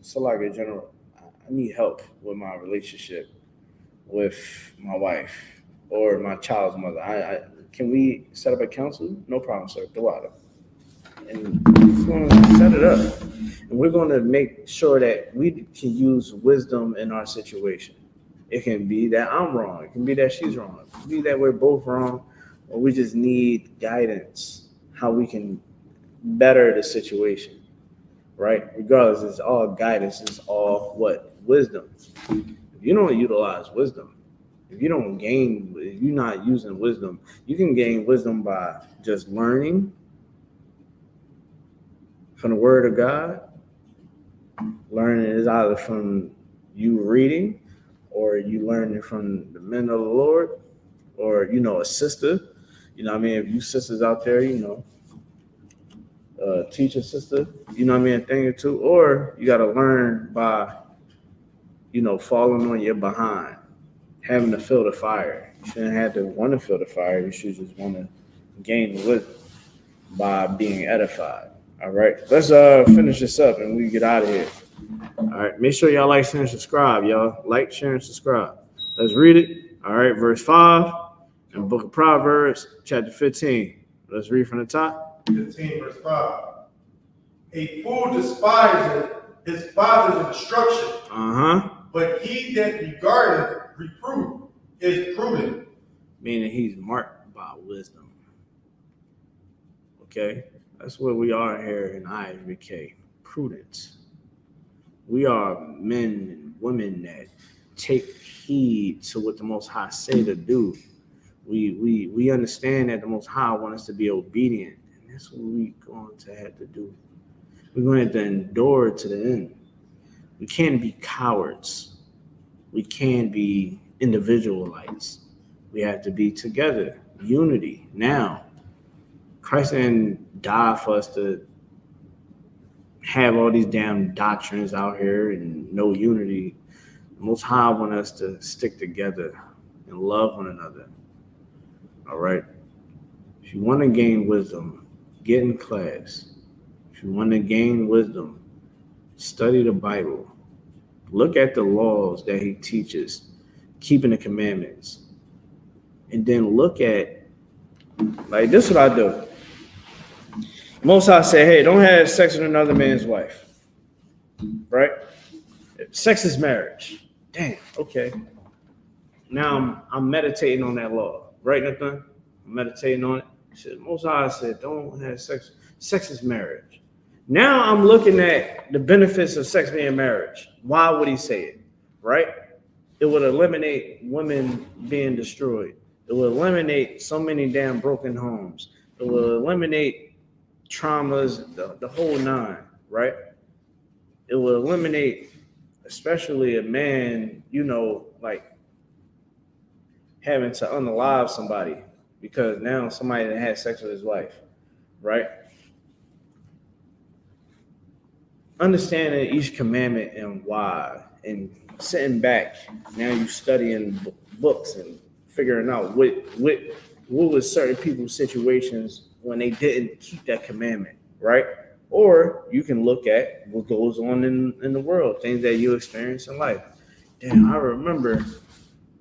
Salaga General. I need help with my relationship with my wife or my child's mother. Can we set up a council? No problem, sir. Dawada. And we're going to set it up. And we're going to make sure that we can use wisdom in our situation. It can be that I'm wrong. It can be that she's wrong. It can be that we're both wrong, or we just need guidance, how we can better the situation, right? Regardless, it's all guidance. It's all wisdom. If you don't utilize wisdom, if you're not using wisdom, you can gain wisdom by just learning from the Word of God. Learning is either from you reading, or you learning from the men of the Lord, or a sister. If you sisters out there, teach a sister, a thing or two, or you got to learn by, falling on your behind, having to feel the fire. You shouldn't have to want to feel the fire. You should just want to gain the wisdom by being edified. All right, let's finish this up and we get out of here. All right, make sure y'all like, share, and subscribe, y'all. Like, share, and subscribe. Let's read it. All right, verse 5 in the book of Proverbs, chapter 15. Let's read from the top. 15, verse 5. A fool despises his father's instruction, but he that regardeth reproof is prudent. Meaning he's marked by wisdom. Okay, that's what we are here in I.S.U.P.K. Prudence. We are men and women that take heed to what the Most High say to do. We understand that the Most High wants us to be obedient, and that's what we're going to have to do. We're going to have to endure to the end. We can't be cowards. We can't be individualites. We have to be together, unity. Now, Christ didn't die for us to have all these damn doctrines out here and no unity. The Most High want us to stick together and love one another. All right? If you want to gain wisdom, get in class. If you want to gain wisdom, study the Bible. Look at the laws that he teaches, keeping the commandments. And then look at, like, this is what I do. Most High say, hey, don't have sex with another man's wife. Right? Sex is marriage. Damn, okay. Now I'm meditating on that law. Right, Nathan? I'm meditating on it. Most High said, don't have sex. Sex is marriage. Now I'm looking at the benefits of sex being marriage. Why would he say it? Right? It would eliminate women being destroyed. It would eliminate so many damn broken homes. It would eliminate traumas, the whole nine, right? It will eliminate, especially a man, like having to unalive somebody because now somebody that had sex with his wife, right? Understanding each commandment and why, and sitting back, now you studying books and figuring out what was certain people's situations when they didn't keep that commandment, right? Or you can look at what goes on in the world, things that you experience in life. Damn, I remember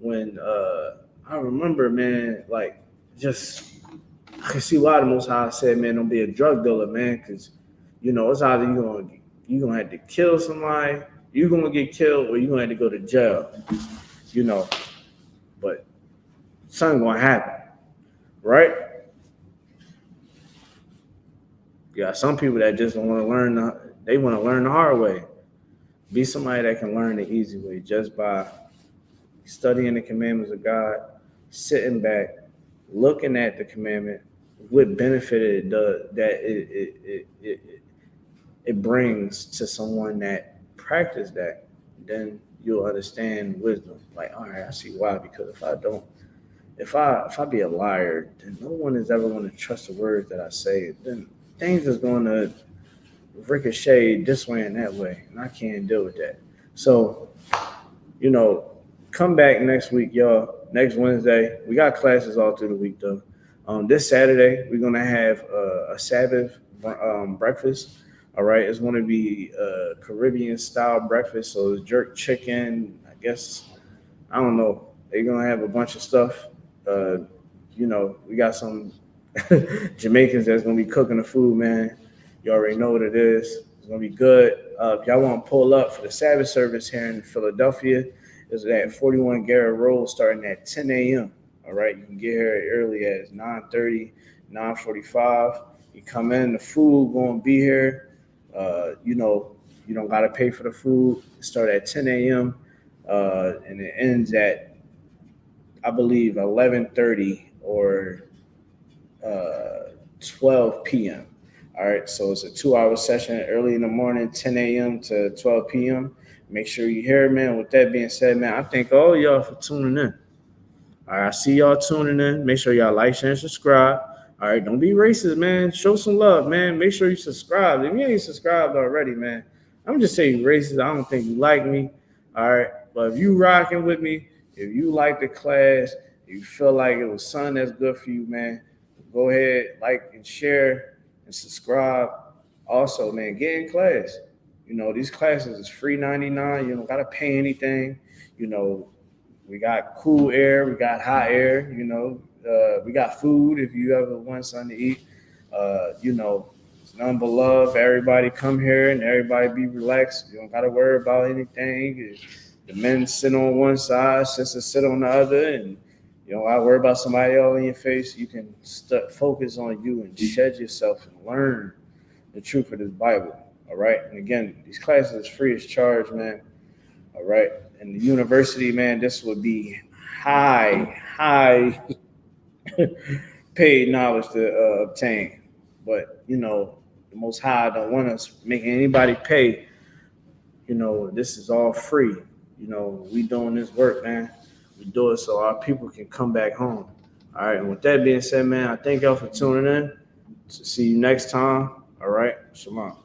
when, man, like, just, I can see why the Most High said, man, don't be a drug dealer, man, because, it's either you're going to have to kill somebody, you're going to get killed, or you're going to have to go to jail, but something's going to happen, right? You got some people that just don't want to learn. They want to learn the hard way. Be somebody that can learn the easy way just by studying the commandments of God, sitting back, looking at the commandment, what benefit it does, that it brings to someone that practice that. Then you'll understand wisdom. Like, all right, I see why. Because if I be a liar, then no one is ever going to trust the words that I say. Then things is going to ricochet this way and that way, and I can't deal with that. So, come back next week, y'all. Next Wednesday, we got classes all through the week, though. This Saturday, we're gonna have a Sabbath breakfast. All right, it's going to be a Caribbean style breakfast, so it's jerk chicken. I guess I don't know. They're gonna have a bunch of stuff. We got some Jamaicans that's gonna be cooking the food, man. You already know what it is. It's gonna be good. If y'all want to pull up for the Sabbath service here in Philadelphia, it's at 41 Garrett Road, starting at 10 a.m. All right, you can get here early as 9:30, 9:45. You come in, the food gonna be here. You don't gotta pay for the food. It starts at 10 a.m. And it ends at, I believe, 11:30 or 12 p.m. All right, so it's a 2-hour session early in the morning, 10 a.m. to 12 p.m. Make sure you're here, man. With that being said, man, I thank all y'all for tuning in. All right, I see y'all tuning in. Make sure y'all like, share, and subscribe. All right, don't be racist, man. Show some love, man. Make sure you subscribe. If you ain't subscribed already, man, I'm just saying racist. I don't think you like me. All right, but if you rocking with me, if you like the class, if you feel like it was something that's good for you, man, go ahead, like and share and subscribe. Also, man, get in class. You know, these classes is free 99. You don't gotta pay anything. You know, we got cool air, we got hot air. You know, we got food if you ever want something to eat. You know, it's none but love. Everybody come here and everybody be relaxed. You don't gotta worry about anything. The men sit on one side, sisters sit on the other, and you don't gotta worry about somebody else in your face. You can focus on you and shed yourself and learn the truth of this Bible. All right. And again, these classes is free of charge, man. All right. And the university, man, this would be high paid knowledge to obtain. But, you know, the Most High don't want us making anybody pay. You know, this is all free. You know, we doing this work, man. We do it so our people can come back home. All right. And with that being said, man, I thank y'all for tuning in. See you next time. All right. Shalom.